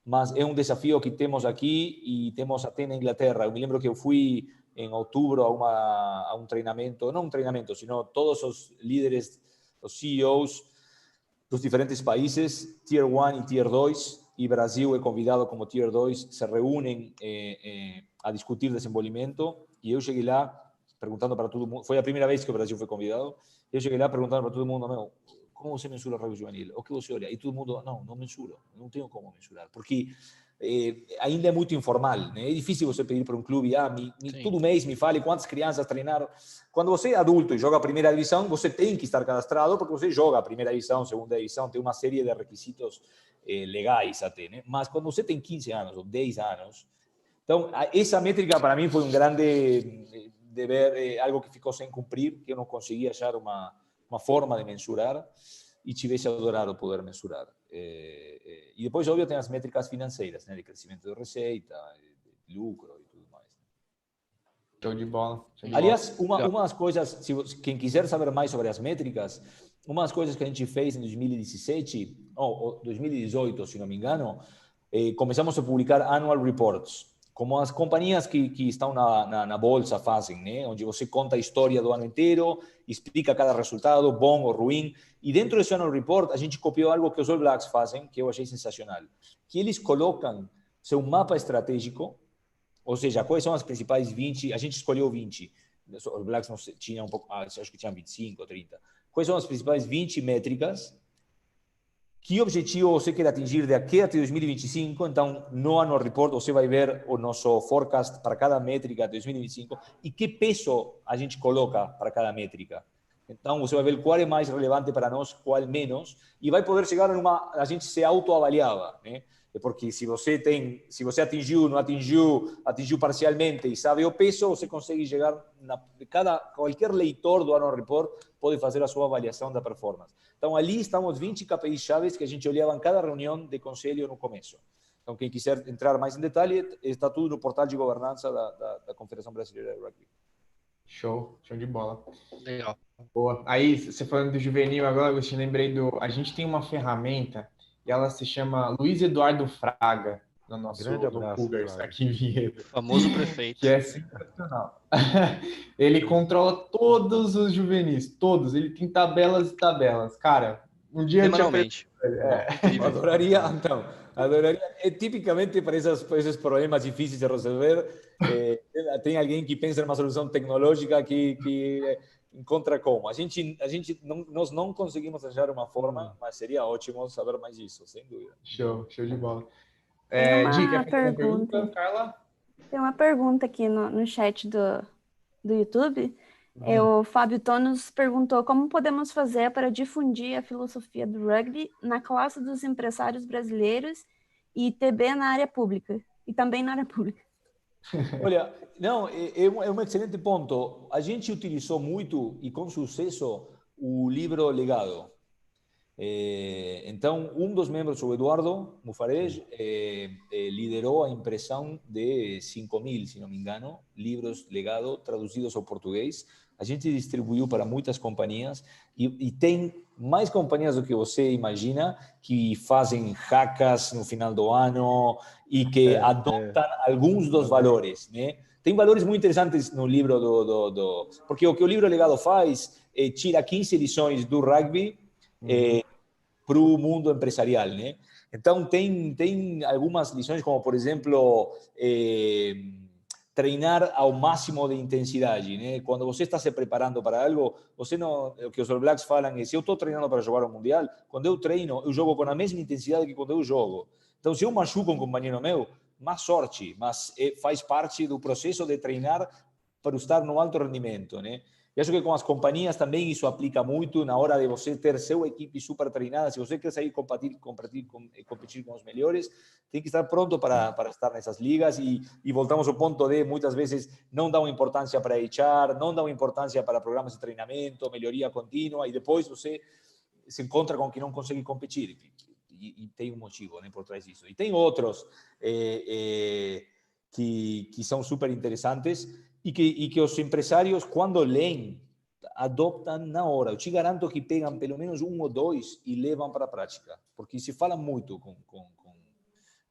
mas é um desafio que temos aqui e temos até na Inglaterra. Eu me lembro que eu fui em outubro a um treinamento, não um treinamento, sino todos os líderes, os CEOs dos diferentes países, Tier 1 e Tier 2, e Brasil é convidado como Tier 2, se reúnem a discutir desenvolvimento, e eu cheguei lá perguntando para todo mundo, foi a primeira vez que o Brasil foi convidado, eu cheguei lá perguntando para todo mundo, meu, como você mensura o rugby juvenil? O que você olha? E todo mundo, não mensuro, não tenho como mensurar, porque ainda é muito informal, né? É difícil você pedir para um clube, todo mês me fale quantas crianças treinaram. Quando você é adulto e joga a primeira divisão, você tem que estar cadastrado, porque você joga a primeira divisão, segunda divisão, tem uma série de requisitos legais até, né? Mas quando você tem 15 anos ou 10 anos, então essa métrica para mim foi um grande dever, algo que ficou sem cumprir, que eu não conseguia achar uma forma de mensurar, e tivesse adorado poder mensurar. E depois, óbvio, tem as métricas financeiras, né, de crescimento de receita, de lucro e tudo mais. Show de bola. Aliás, uma das coisas, quem quiser saber mais sobre as métricas, uma das coisas que a gente fez em 2017, ou 2018, se não me engano, começamos a publicar annual reports, como as companhias que estão na bolsa fazem, né? Onde você conta a história do ano inteiro, explica cada resultado, bom ou ruim. E dentro desse annual report, a gente copiou algo que os All Blacks fazem, que eu achei sensacional. Que eles colocam seu mapa estratégico, ou seja, quais são as principais 20, a gente escolheu 20, os All Blacks não tinham um pouco, acho que tinham 25 ou 30. Quais são as principais 20 métricas? Que objetivo você quer atingir daqui até 2025? Então, no annual report, você vai ver o nosso forecast para cada métrica de 2025 e que peso a gente coloca para cada métrica. Então, você vai ver qual é mais relevante para nós, qual menos, e vai poder chegar a gente se autoavaliava, né? Porque se você atingiu, não atingiu parcialmente e sabe o peso, você consegue chegar qualquer leitor do annual report pode fazer a sua avaliação da performance. Então, ali estamos 20 KPIs chaves que a gente olhava em cada reunião de conselho no começo. Então, quem quiser entrar mais em detalhe, está tudo no portal de governança da Confederação Brasileira de Rugby. Show de bola. Legal. Boa. Aí, você falando do juvenil agora, Agostinho, lembrei a gente tem uma ferramenta e ela se chama Luiz Eduardo Fraga, no nosso Cougars, aqui em Vinhedo. Famoso prefeito. Que é sensacional. Ele controla todos os juvenis, todos. Ele tem tabelas e tabelas. Cara, um dia semanalmente. Adoraria. Tipicamente para esses problemas difíceis de resolver, tem alguém que pensa numa solução tecnológica que encontra como. Nós não conseguimos achar uma forma, mas seria ótimo saber mais disso, sem dúvida. Show de bola. Tem Di, quer fazer uma pergunta, Carla? Tem uma pergunta aqui no chat do YouTube. O Fábio Tonos perguntou como podemos fazer para difundir a filosofia do rugby na classe dos empresários brasileiros e TB na área pública, e também na área pública. Olha, não, é um excelente ponto. A gente utilizou muito e com sucesso o livro Legado. Então, um dos membros, o Eduardo Mufarege, liderou a impressão de 5.000, se não me engano, livros Legado traduzidos ao português. A gente distribuiu para muitas companhias e tem mais companhias do que você imagina que fazem hackas no final do ano e que adotam alguns dos valores, né? Tem valores muito interessantes no livro porque o que o livro Legado faz é tira 15 lições do rugby para o mundo empresarial, né? Então tem algumas lições, como por exemplo treinar ao máximo de intensidade, né? Quando você está se preparando para algo, você não, o que os All Blacks falam é: se eu estou treinando para jogar o mundial, quando eu treino, eu jogo com a mesma intensidade que quando eu jogo. Então, se eu machuco um companheiro meu, má sorte, mas faz parte do processo de treinar para estar no alto rendimento, né? E acho que com as companhias também isso aplica muito na hora de você ter sua equipe super treinada. Se você quer sair competir com os melhores, tem que estar pronto para estar nessas ligas. E voltamos ao ponto de, muitas vezes, não dão importância para HR, não dão importância para programas de treinamento, melhoria contínua, e depois você se encontra com que não consegue competir. E tem um motivo, né, por trás disso. E tem outros que são super interessantes, e que os empresários, quando leem, adoptam na hora. Eu te garanto que pegam pelo menos um ou dois e levam para a prática, porque se fala muito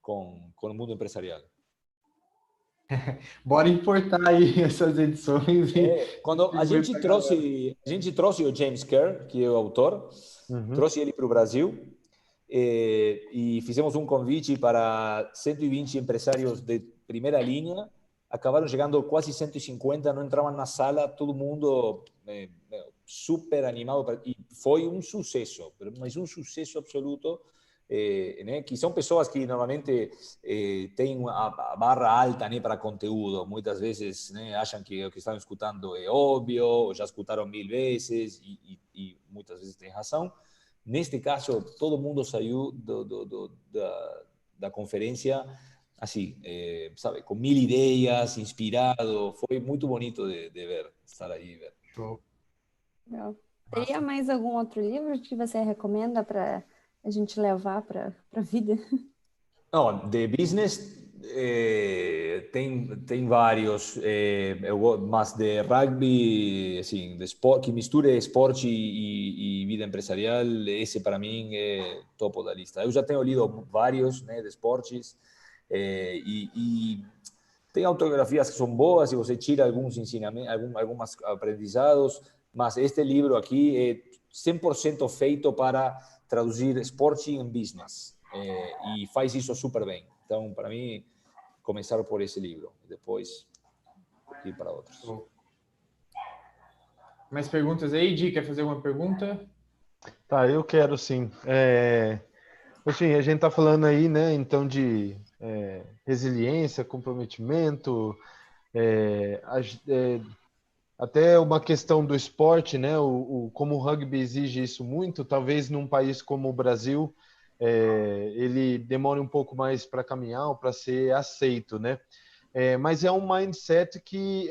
com o mundo empresarial. Bora importar aí essas edições. Quando a gente trouxe o James Kerr, que é o autor, trouxe ele para o Brasil, e fizemos um convite para 120 empresários de primeira linha. Acabaram chegando quase 150, não entravam na sala, todo mundo super animado, e foi um sucesso, mas um sucesso absoluto, né? Que são pessoas que normalmente têm a barra alta, né, para conteúdo, muitas vezes, né, acham que o que estão escutando é óbvio, ou já escutaram 1000 vezes, e muitas vezes têm razão. Neste caso, todo mundo saiu da conferência assim, sabe, com 1000 ideias, inspirado. Foi muito bonito de ver, estar aí. Ver. Show. Legal. Teria mais algum outro livro que você recomenda para a gente levar para a vida? Não, de business tem vários, mas de rugby, assim, de esporte, que misture esporte e vida empresarial, esse para mim é topo da lista. Eu já tenho lido vários, né, de esportes, e tem autografias que são boas e você tira alguns ensinamentos, alguns aprendizados, mas este livro aqui é 100% feito para traduzir esporte em business, e faz isso super bem. Então, para mim, começar por esse livro, depois ir para outros. Mais perguntas aí? Di, quer fazer uma pergunta? Tá, eu quero sim. Assim, a gente está falando aí, né, então, de resiliência, comprometimento, até uma questão do esporte, né, como o rugby exige isso muito, talvez num país como o Brasil, ele demore um pouco mais para caminhar, para ser aceito, né? Mas é um mindset que,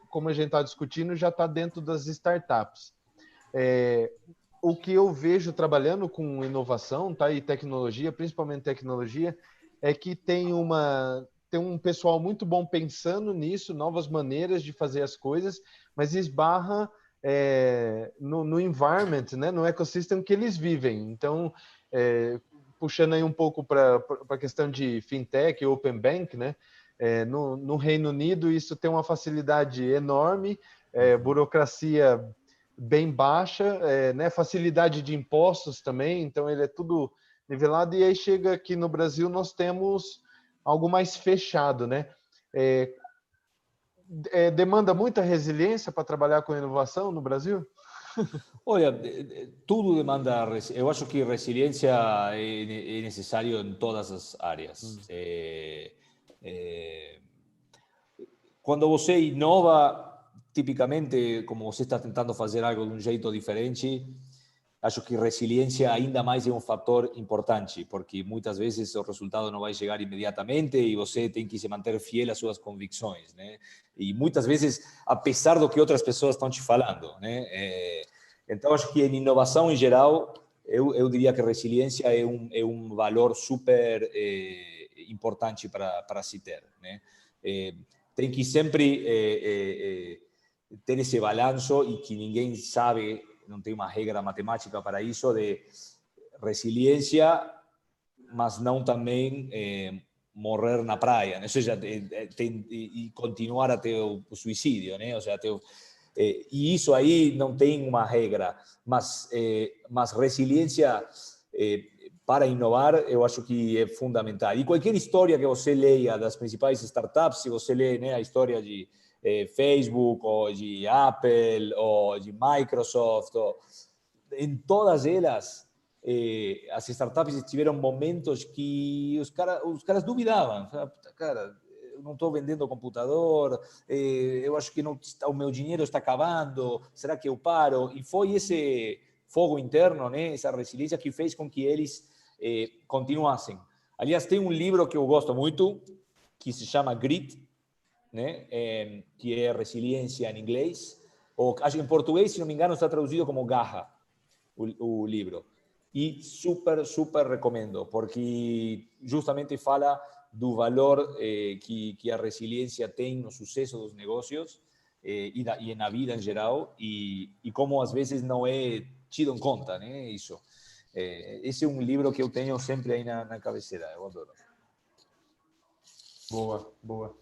como a gente está discutindo, já está dentro das startups. O que eu vejo trabalhando com inovação, tá, e tecnologia, principalmente tecnologia, é que tem um pessoal muito bom pensando nisso, novas maneiras de fazer as coisas, mas esbarra no environment, né, no ecossistema que eles vivem. Então, puxando aí um pouco para a questão de fintech, open bank, né, no Reino Unido isso tem uma facilidade enorme, burocracia bem baixa, né, facilidade de impostos também, então ele é tudo nivelado, e aí chega aqui no Brasil nós temos algo mais fechado, né? Demanda muita resiliência para trabalhar com inovação no Brasil? Olha, tudo demanda. Eu acho que resiliência é necessário em todas as áreas. Quando você inova, tipicamente, como você está tentando fazer algo de um jeito diferente, acho que resiliência ainda mais é um fator importante, porque muitas vezes o resultado não vai chegar imediatamente e você tem que se manter fiel às suas convicções, né? E muitas vezes, apesar do que outras pessoas estão te falando, né? Então, acho que em inovação em geral, eu diria que resiliência é um valor super importante para se ter, né? Tem que sempre ter esse balanço, e que ninguém sabe, não tem uma regra matemática para isso, de resiliência, mas não também morrer na praia, né? Ou seja, e continuar até o suicídio, né? Ou seja, e isso aí não tem uma regra, mas resiliência para inovar, eu acho que é fundamental. E qualquer história que você leia das principais startups, se você lê, né, a história de Facebook, ou de Apple, ou de Microsoft, em todas elas, as startups tiveram momentos que os caras duvidavam. Cara, eu não estou vendendo computador, eu acho que o meu dinheiro está acabando, será que eu paro? E foi esse fogo interno, né, essa resiliência, que fez com que eles continuassem. Aliás, tem um livro que eu gosto muito, que se chama Grit, né, que é resiliência em inglês, ou acho que em português, se não me engano, está traduzido como garra, o livro. E super recomendo, porque justamente fala do valor que a resiliência tem no sucesso dos negócios e na vida em geral, e como às vezes não é tido em conta, né? Isso. Esse é um livro que eu tenho sempre aí na cabeceira, eu adoro. Boa, boa.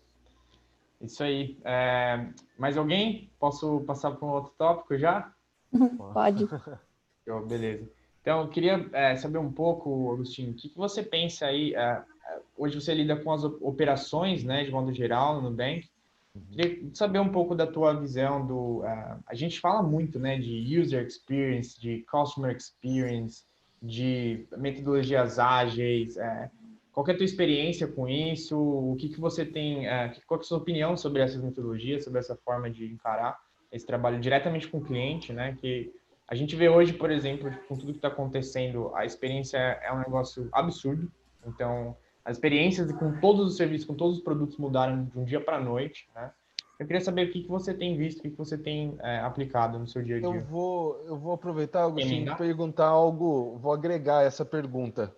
Isso aí. Mais alguém? Posso passar para um outro tópico já? Pode. Beleza. Então, eu queria saber um pouco, Agostinho, o que você pensa aí? Hoje você lida com as operações, né, de modo geral, no Nubank. Queria saber um pouco da tua visão a gente fala muito, né, de user experience, de customer experience, de metodologias ágeis. Qual que é a tua experiência com isso? O que você tem? Qual que é a sua opinião sobre essas metodologias, sobre essa forma de encarar esse trabalho diretamente com o cliente, né? Que a gente vê hoje, por exemplo, com tudo que está acontecendo, a experiência é um negócio absurdo. Então, as experiências com todos os serviços, com todos os produtos mudaram de um dia para a noite, né? Eu queria saber o que você tem visto, o que você tem aplicado no seu dia a dia. Eu vou aproveitar, Agostinho, e perguntar algo, vou agregar essa pergunta.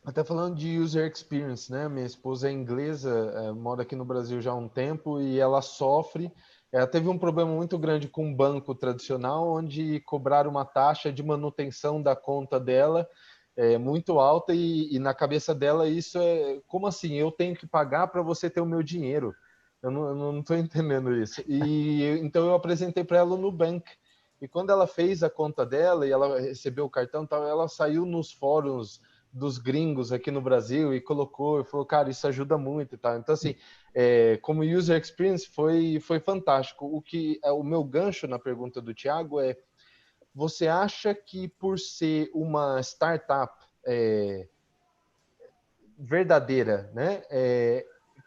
Até falando de user experience, né? Minha esposa é inglesa, mora aqui no Brasil já há um tempo e ela sofre. Ela teve um problema muito grande com um banco tradicional, onde cobraram uma taxa de manutenção da conta dela muito alta e na cabeça dela isso como assim? Eu tenho que pagar para você ter o meu dinheiro? Eu não estou entendendo isso. Então eu apresentei para ela no Nubank. E quando ela fez a conta dela e ela recebeu o cartão, tal, ela saiu nos fóruns dos gringos aqui no Brasil e colocou e falou, cara, isso ajuda muito e tal. Então, assim, como user experience foi fantástico. O meu gancho na pergunta do Thiago você acha que por ser uma startup verdadeira, né,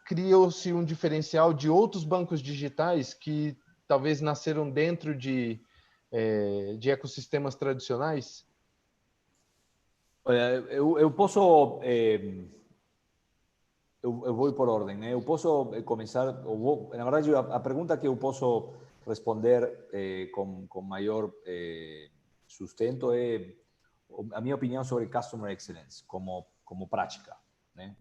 criou-se um diferencial de outros bancos digitais que talvez nasceram dentro de ecossistemas tradicionais? Olha, eu posso... eu vou por ordem, né? Eu posso começar... na verdade, a pergunta que eu posso responder com maior sustento é a minha opinião sobre Customer Excellence como prática, né?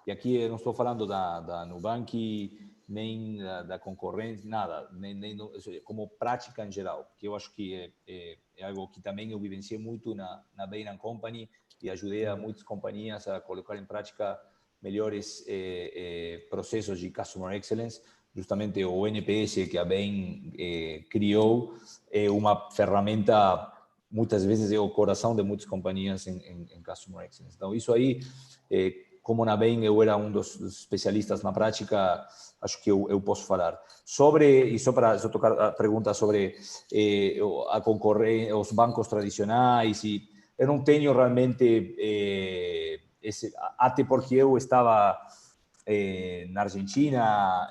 E aqui eu não estou falando da Nubank, nem da concorrência, nada, nem como prática em geral, que eu acho que é algo que também eu vivenciei muito na Bain & Company e ajudei a muitas companhias a colocar em prática melhores processos de Customer Excellence. Justamente o NPS que a Bain criou é uma ferramenta, muitas vezes é o coração de muitas companhias em Customer Excellence. Então, isso aí, como na Bain eu era um dos especialistas na prática, acho que eu posso falar. E só para tocar a pergunta sobre a concorrência, os bancos tradicionais, e eu não tenho realmente até porque eu estava na Argentina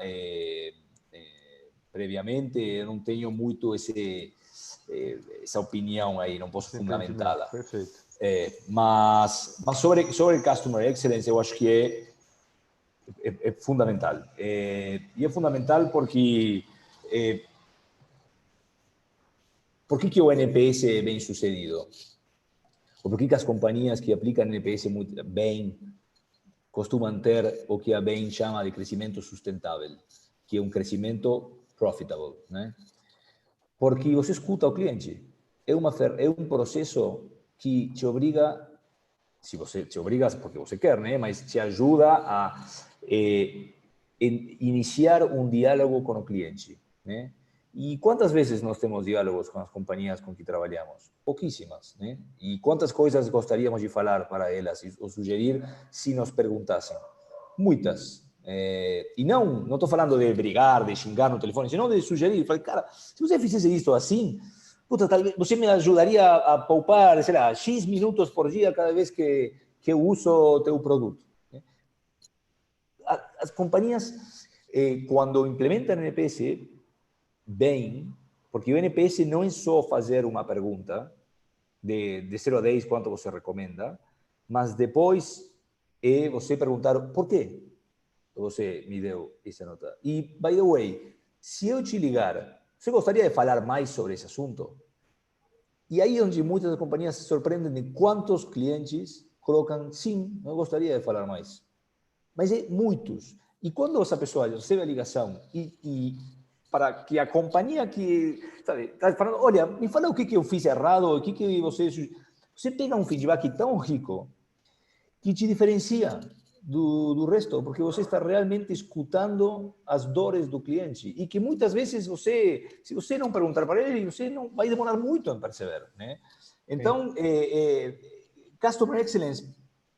previamente, eu não tenho muito essa opinião aí, não posso fundamentá-la. Perfeito. Mas sobre Customer Excellence, eu acho que é fundamental. E é fundamental porque por que o NPS é bem sucedido? Ou por que as companhias que aplicam NPS muito bem costumam ter o que a Bain chama de crescimento sustentável, que é um crescimento profitable, né? Porque você escuta o cliente. É um processo que te obriga, se você te obriga porque você quer, né? Mas te ajuda a iniciar um diálogo com o cliente, né? E quantas vezes nós temos diálogos com as companhias com que trabalhamos? Pouquíssimas, né? E quantas coisas gostaríamos de falar para elas ou sugerir se nos perguntassem? Muitas. E não estou falando de brigar, de xingar no telefone, senão de sugerir. Falei, cara, se você fizesse isso assim, puta, talvez você me ajudaria a poupar, sei lá, X minutos por dia cada vez que eu uso o teu produto. As companhias, quando implementam NPS, bem, porque o NPS não é só fazer uma pergunta de 0 a 10 quanto você recomenda, mas depois é você perguntar por quê você me deu essa nota. E, by the way, se eu te ligar, você gostaria de falar mais sobre esse assunto? E aí é onde muitas companhias se surpreendem de quantos clientes colocam, sim, eu gostaria de falar mais. Mas é muitos. E quando essa pessoa recebe a ligação e para que a companhia que, sabe, está falando, olha, me fala o que eu fiz errado, o que você pega um feedback tão rico que te diferencia do resto, porque você está realmente escutando as dores do cliente e que muitas vezes se você não perguntar para ele, você não vai demorar muito em perceber, né? Então, Customer Excellence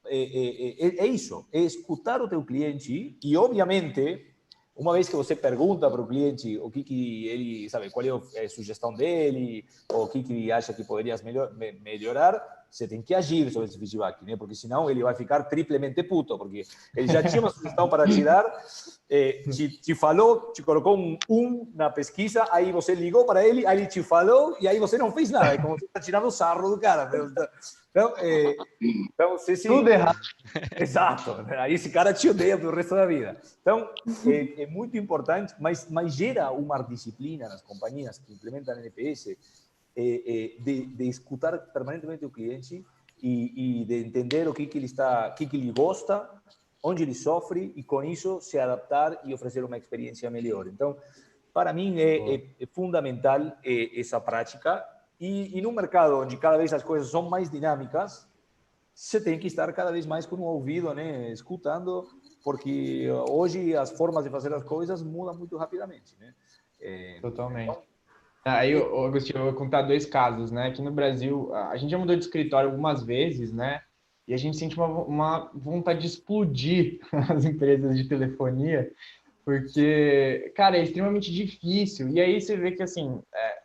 é isso, é escutar o teu cliente e, obviamente, uma vez que você pergunta para o cliente o que ele, sabe, qual é a sugestão dele, ou o que ele acha que poderias melhorar, você tem que agir sobre esse feedback, né? Porque senão ele vai ficar triplemente puto, porque ele já tinha uma sugestão para te dar, te falou, te colocou um na pesquisa, aí você ligou para ele, aí ele te falou, e aí você não fez nada, é como você está tirando o sarro do cara. Então você se... Tudo errado. Exato. Aí esse cara te odeia pelo resto da vida. Então, é muito importante, mas gera uma disciplina nas companhias que implementam NPS de escutar permanentemente o cliente e de entender o que ele gosta, onde ele sofre e com isso se adaptar e oferecer uma experiência melhor. Então, para mim é fundamental essa prática e num mercado onde cada vez as coisas são mais dinâmicas, você tem que estar cada vez mais com o ouvido, né, escutando, porque hoje as formas de fazer as coisas mudam muito rapidamente, né? Totalmente. Então, Aí, Agostinho, eu vou contar 2 casos, né? Aqui no Brasil, a gente já mudou de escritório algumas vezes, né? E a gente sente uma vontade de explodir as empresas de telefonia, porque, cara, é extremamente difícil. E aí você vê que, assim,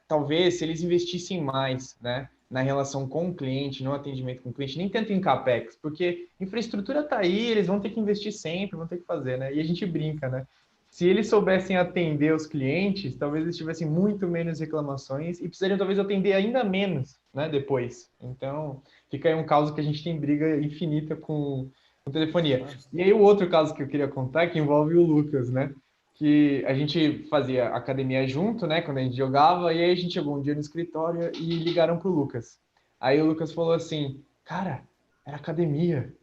talvez se eles investissem mais, né, na relação com o cliente, no atendimento com o cliente, nem tanto em CAPEX, porque infraestrutura tá aí, eles vão ter que investir sempre, vão ter que fazer, né? E a gente brinca, né? Se eles soubessem atender os clientes, talvez eles tivessem muito menos reclamações e precisariam talvez atender ainda menos, né, depois. Então, fica aí um caso que a gente tem briga infinita com telefonia. E aí o outro caso que eu queria contar que envolve o Lucas, né? Que a gente fazia academia junto, né, quando a gente jogava, e aí a gente chegou um dia no escritório e ligaram pro Lucas. Aí o Lucas falou assim, cara, era academia.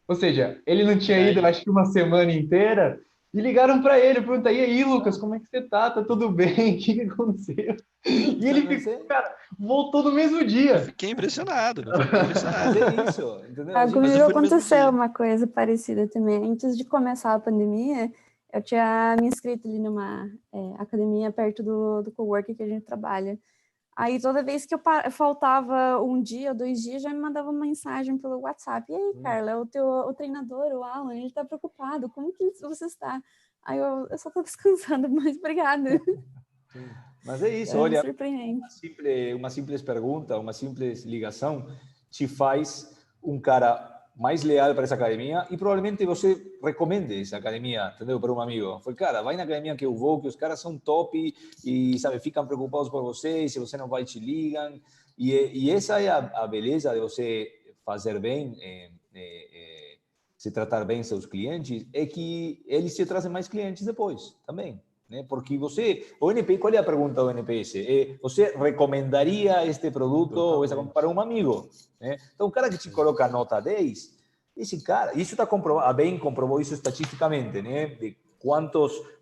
Ou seja, ele não tinha ido, acho que uma semana inteira, e ligaram para ele, perguntaram, e aí, Lucas, como é que você tá? Tá tudo bem? O que aconteceu? E ele ficou, cara, voltou no mesmo dia. Fiquei impressionado. Mas é isso, entendeu? Comigo aconteceu uma coisa parecida também. Antes de começar a pandemia, eu tinha me inscrito ali numa academia perto do coworking que a gente trabalha. Aí toda vez que eu faltava um dia ou 2 dias, já me mandava uma mensagem pelo WhatsApp. E aí, Carla, o treinador, o Alan, ele tá preocupado. Como que você está? Aí eu só tô descansando, mas obrigada. Sim. Mas é isso, olha, surpreendente. Uma simples pergunta, uma simples ligação te faz um cara mais leal para essa academia e provavelmente você recomende essa academia, entendeu? Para um amigo. Foi, cara, vai na academia que eu vou, que os caras são top e, sabe, ficam preocupados por você, e se você não vai, te ligam. E essa é a beleza de você fazer bem, se tratar bem seus clientes, é que eles te trazem mais clientes depois, também. Né? Porque o NPS, qual é a pergunta do NPS? Você recomendaria este produto ou essa para um amigo? Né? Então, o cara que te coloca nota 10, esse cara, isso está comprovado, a Bain comprovou isso estatisticamente, né? De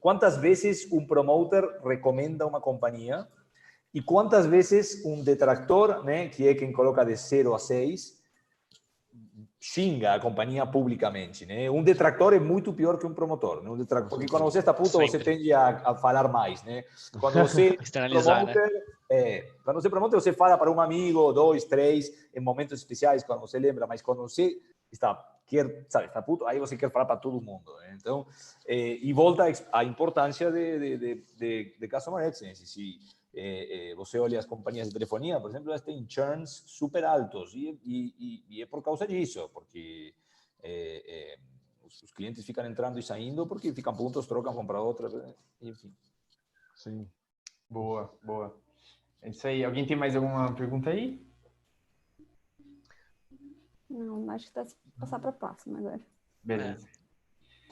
quantas vezes um promoter recomenda uma companhia e quantas vezes um detractor, né, que é quem coloca de 0 a 6, xinga a companhia publicamente, né? Um detractor é muito pior que um promotor, né? Porque quando você está puto, você tende a falar mais, né? Quando você externalizar, promoter, quando você promoter, você fala para um amigo, 2, 3, em momentos especiais, quando você lembra, mas quando você está puto, aí você quer falar para todo mundo, né? Então, e volta a importância de Customer Excellence. Se você olha as companhias de telefonia, por exemplo, elas têm churns super altos e é por causa disso, porque os clientes ficam entrando e saindo porque ficam putos, trocam, compram outra, enfim. Sim. Boa. É isso aí. Alguém tem mais alguma pergunta aí? Não, acho que dá para passar para a próxima agora. Beleza.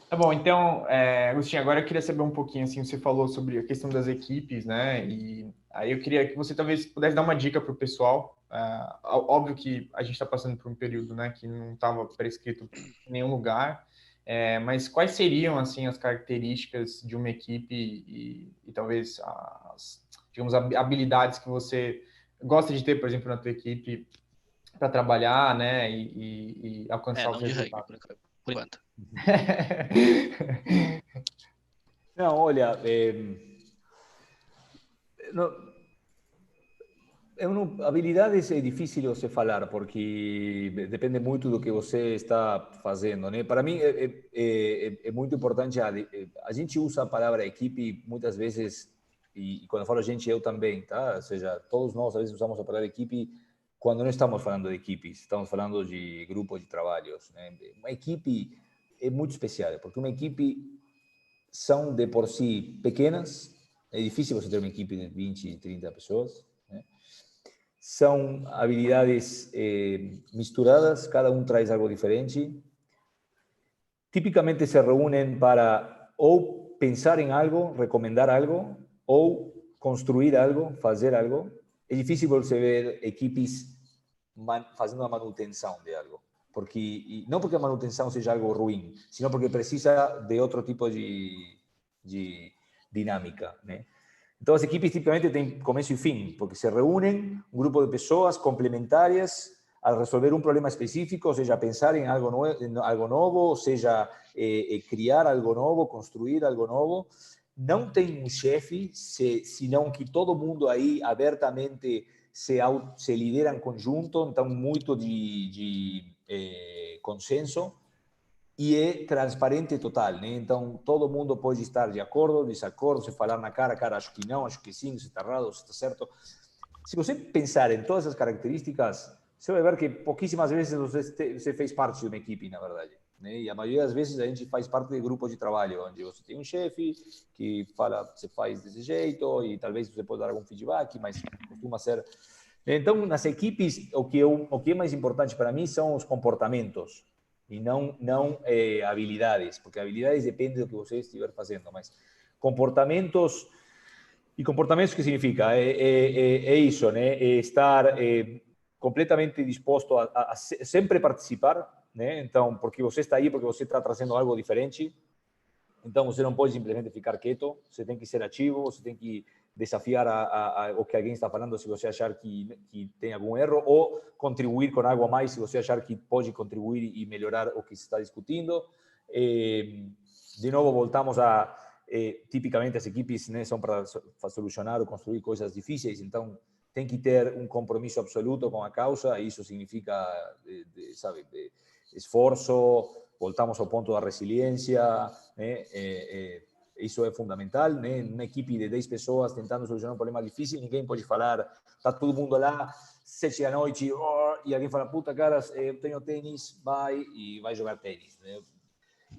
Tá bom, então, Agostinho, agora eu queria saber um pouquinho, assim, você falou sobre a questão das equipes, né? E aí eu queria que você talvez pudesse dar uma dica para o pessoal, Óbvio que a gente está passando por um período, né, que não estava prescrito em nenhum lugar, mas quais seriam, assim, as características de uma equipe e talvez digamos, habilidades que você gosta de ter, por exemplo, na tua equipe para trabalhar, né, e alcançar os não de rugby, resultados? por enquanto. Não, olha, habilidades é difícil você falar, porque depende muito do que você está fazendo, né? Para mim é muito importante, a gente usa a palavra equipe muitas vezes, e quando eu falo gente, eu também, tá? Ou seja, todos nós às vezes usamos a palavra equipe quando não estamos falando de equipes, estamos falando de grupos de trabalhos, né? Uma equipe é muito especial, porque uma equipe são de por si pequenas, é difícil você ter uma equipe de 20, 30 pessoas, né? São habilidades misturadas, cada um traz algo diferente. Tipicamente se reúnem para ou pensar em algo, recomendar algo, ou construir algo, fazer algo. É difícil você ver equipes fazendo a manutenção de algo. Não porque a manutenção seja algo ruim, sino porque precisa de outro tipo de dinâmica, né? Então, as equipes tipicamente têm começo e fim, porque se reúnem um grupo de pessoas complementares a resolver um problema específico, ou seja, pensar em algo novo, ou seja, criar algo novo, construir algo novo. Não tem um chefe, senão que todo mundo aí abertamente se lidera em conjunto, então muito de consenso. E é transparente total, né? Então, todo mundo pode estar de acordo, desacordo, se falar na cara, acho que não, acho que sim, se está errado, se está certo. Se você pensar em todas essas características, você vai ver que pouquíssimas vezes você fez parte de uma equipe, na verdade, né? E a maioria das vezes a gente faz parte de grupos de trabalho, onde você tem um chefe que fala, você faz desse jeito, e talvez você pode dar algum feedback, mas costuma ser... Então, nas equipes, o que é mais importante para mim são os comportamentos, e não habilidades, porque habilidades depende do que você estiver fazendo, mas comportamentos. E comportamentos, que significa? É isso, né? É estar completamente disposto a sempre participar, né? Então, porque você está aí, porque você está trazendo algo diferente. Então, você não pode simplesmente ficar quieto, você tem que ser ativo, você tem que desafiar o que alguém está falando se você achar que tem algum erro, ou contribuir com algo a mais se você achar que pode contribuir e melhorar o que se está discutindo. De novo, voltamos tipicamente as equipes, né, são para solucionar ou construir coisas difíceis, então tem que ter um compromisso absoluto com a causa, e isso significa, sabe, esforço. Voltamos ao ponto da resiliência, né? Isso é fundamental, né? Uma equipe de 10 pessoas tentando solucionar um problema difícil, ninguém pode falar, está todo mundo lá, 7 da noite, e alguém fala, puta, cara, eu tenho tênis, e vai jogar tênis, né?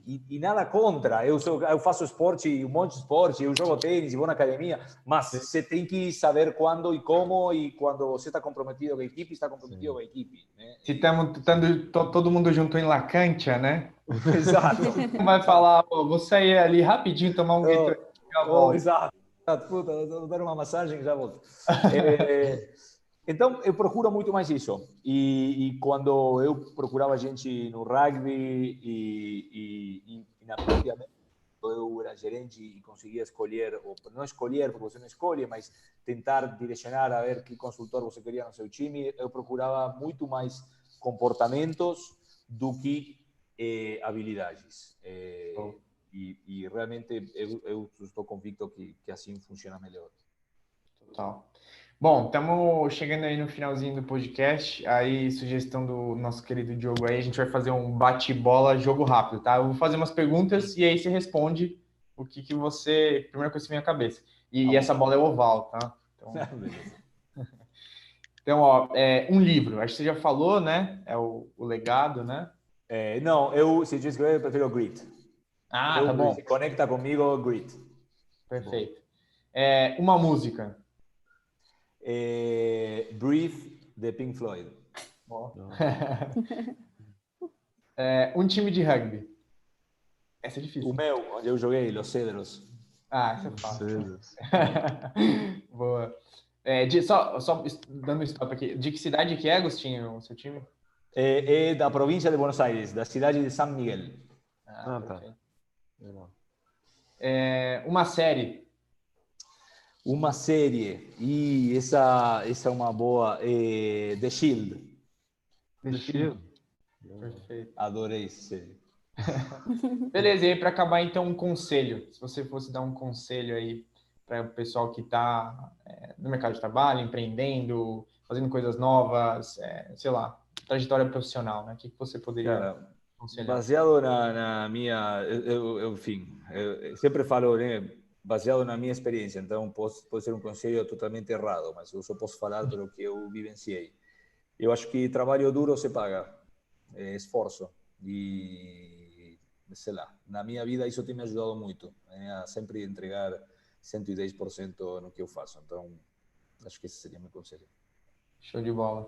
E nada contra, eu faço esporte, um monte de esporte, eu jogo tênis e vou na academia, mas você tem que saber quando e como, e quando você está comprometido com a equipe, está comprometido com a equipe, né? Se estamos todo mundo junto em La Cancha, né? Exato. Vai falar, vou sair ali rapidinho, tomar um Gatorade, já volto. Exato. Puta, vou dar uma massagem e já volto. Então, eu procuro muito mais isso. E quando eu procurava gente no rugby e na própria, eu era gerente e conseguia escolher, ou não escolher, porque você não escolhe, mas tentar direcionar a ver que consultor você queria no seu time, eu procurava muito mais comportamentos do que habilidades. E realmente eu estou convicto que assim funciona melhor. Total. Bom, estamos chegando aí no finalzinho do podcast. Aí, sugestão do nosso querido Diogo aí, a gente vai fazer um bate-bola, jogo rápido, tá? Eu vou fazer umas perguntas e aí você responde o que você... Primeira coisa que vem à cabeça. E essa bola é oval, tá? Então, Beleza. então ó, um livro. Acho que você já falou, né? É o Legado, né? Não, se eu escrever, eu prefiro Grit. Tá bom. Se conecta comigo, Grit. Perfeito. Uma música. Breathe, de Pink Floyd. Um time de rugby. Essa é difícil. O meu, onde eu joguei, Los Cedros. Essa é fácil. Boa. Só dando um stop aqui. De que cidade que é, Agostinho, o seu time? É da província de Buenos Aires, da cidade de San Miguel. Tá. Perfeito. Legal. Uma série. Uma série, e essa é uma boa, The Shield. The Shield. Perfeito. Adorei essa série. Beleza, e aí para acabar então um conselho. Se você fosse dar um conselho aí para o pessoal que está no mercado de trabalho, empreendendo, fazendo coisas novas, sei lá, trajetória profissional, né? O que você poderia Cara, aconselhar? baseado na minha, enfim, eu sempre falo, né, baseado na minha experiência, então pode ser um conselho totalmente errado, mas eu só posso falar pelo que eu vivenciei. Eu acho que trabalho duro se paga, esforço, e sei lá, na minha vida isso tem me ajudado muito, a sempre entregar 110% no que eu faço, então acho que esse seria meu conselho. Show de bola.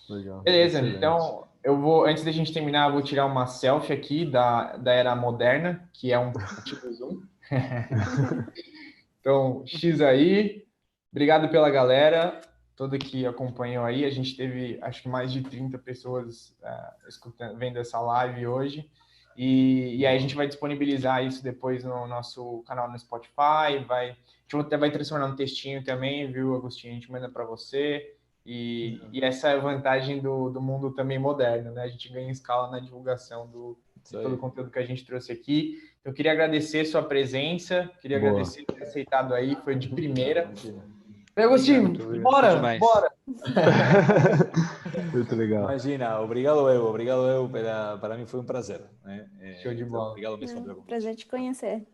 Legal. Beleza, Excelente. então eu vou, antes da gente terminar, eu vou tirar uma selfie aqui da era moderna, que é um tipo zoom. Então, X aí. Obrigado pela galera, toda que acompanhou aí. A gente teve, acho que mais de 30 pessoas vendo essa live hoje. E aí a gente vai disponibilizar isso depois no nosso canal no Spotify. A gente até vai transformar num textinho também, viu, Agostinho? A gente manda para você. E essa é a vantagem do mundo também moderno, né? A gente ganha escala na divulgação de todo o conteúdo que a gente trouxe aqui. Eu queria agradecer sua presença, queria agradecer por ter aceitado aí, foi de primeira. Agostinho, bora! Muito legal. Imagina, obrigado eu, para mim foi um prazer. Show de bola. Obrigado mesmo pelo convite. Prazer te conhecer.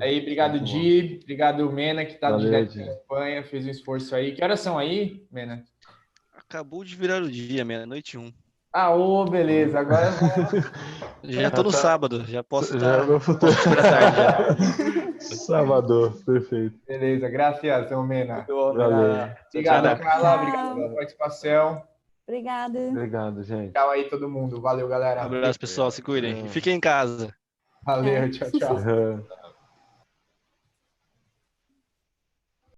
Aí, obrigado, Di, obrigado, Mena, que está direto Di. da Espanha, fez um esforço aí. Que horas são aí, Mena? Acabou de virar o dia, meia-noite 1. Beleza, agora Já tô no sábado, já posso Já estar. no futuro. Posso esperar tarde já. Sábado, perfeito. Beleza, graças, Mena. Valeu. Obrigado, Carla, Tchau. obrigado pela participação. Obrigada. Obrigado, gente. Tchau aí todo mundo, valeu, galera. Um abraço, pessoal, se cuidem. E fiquem em casa. Valeu, tchau, tchau. Uhum.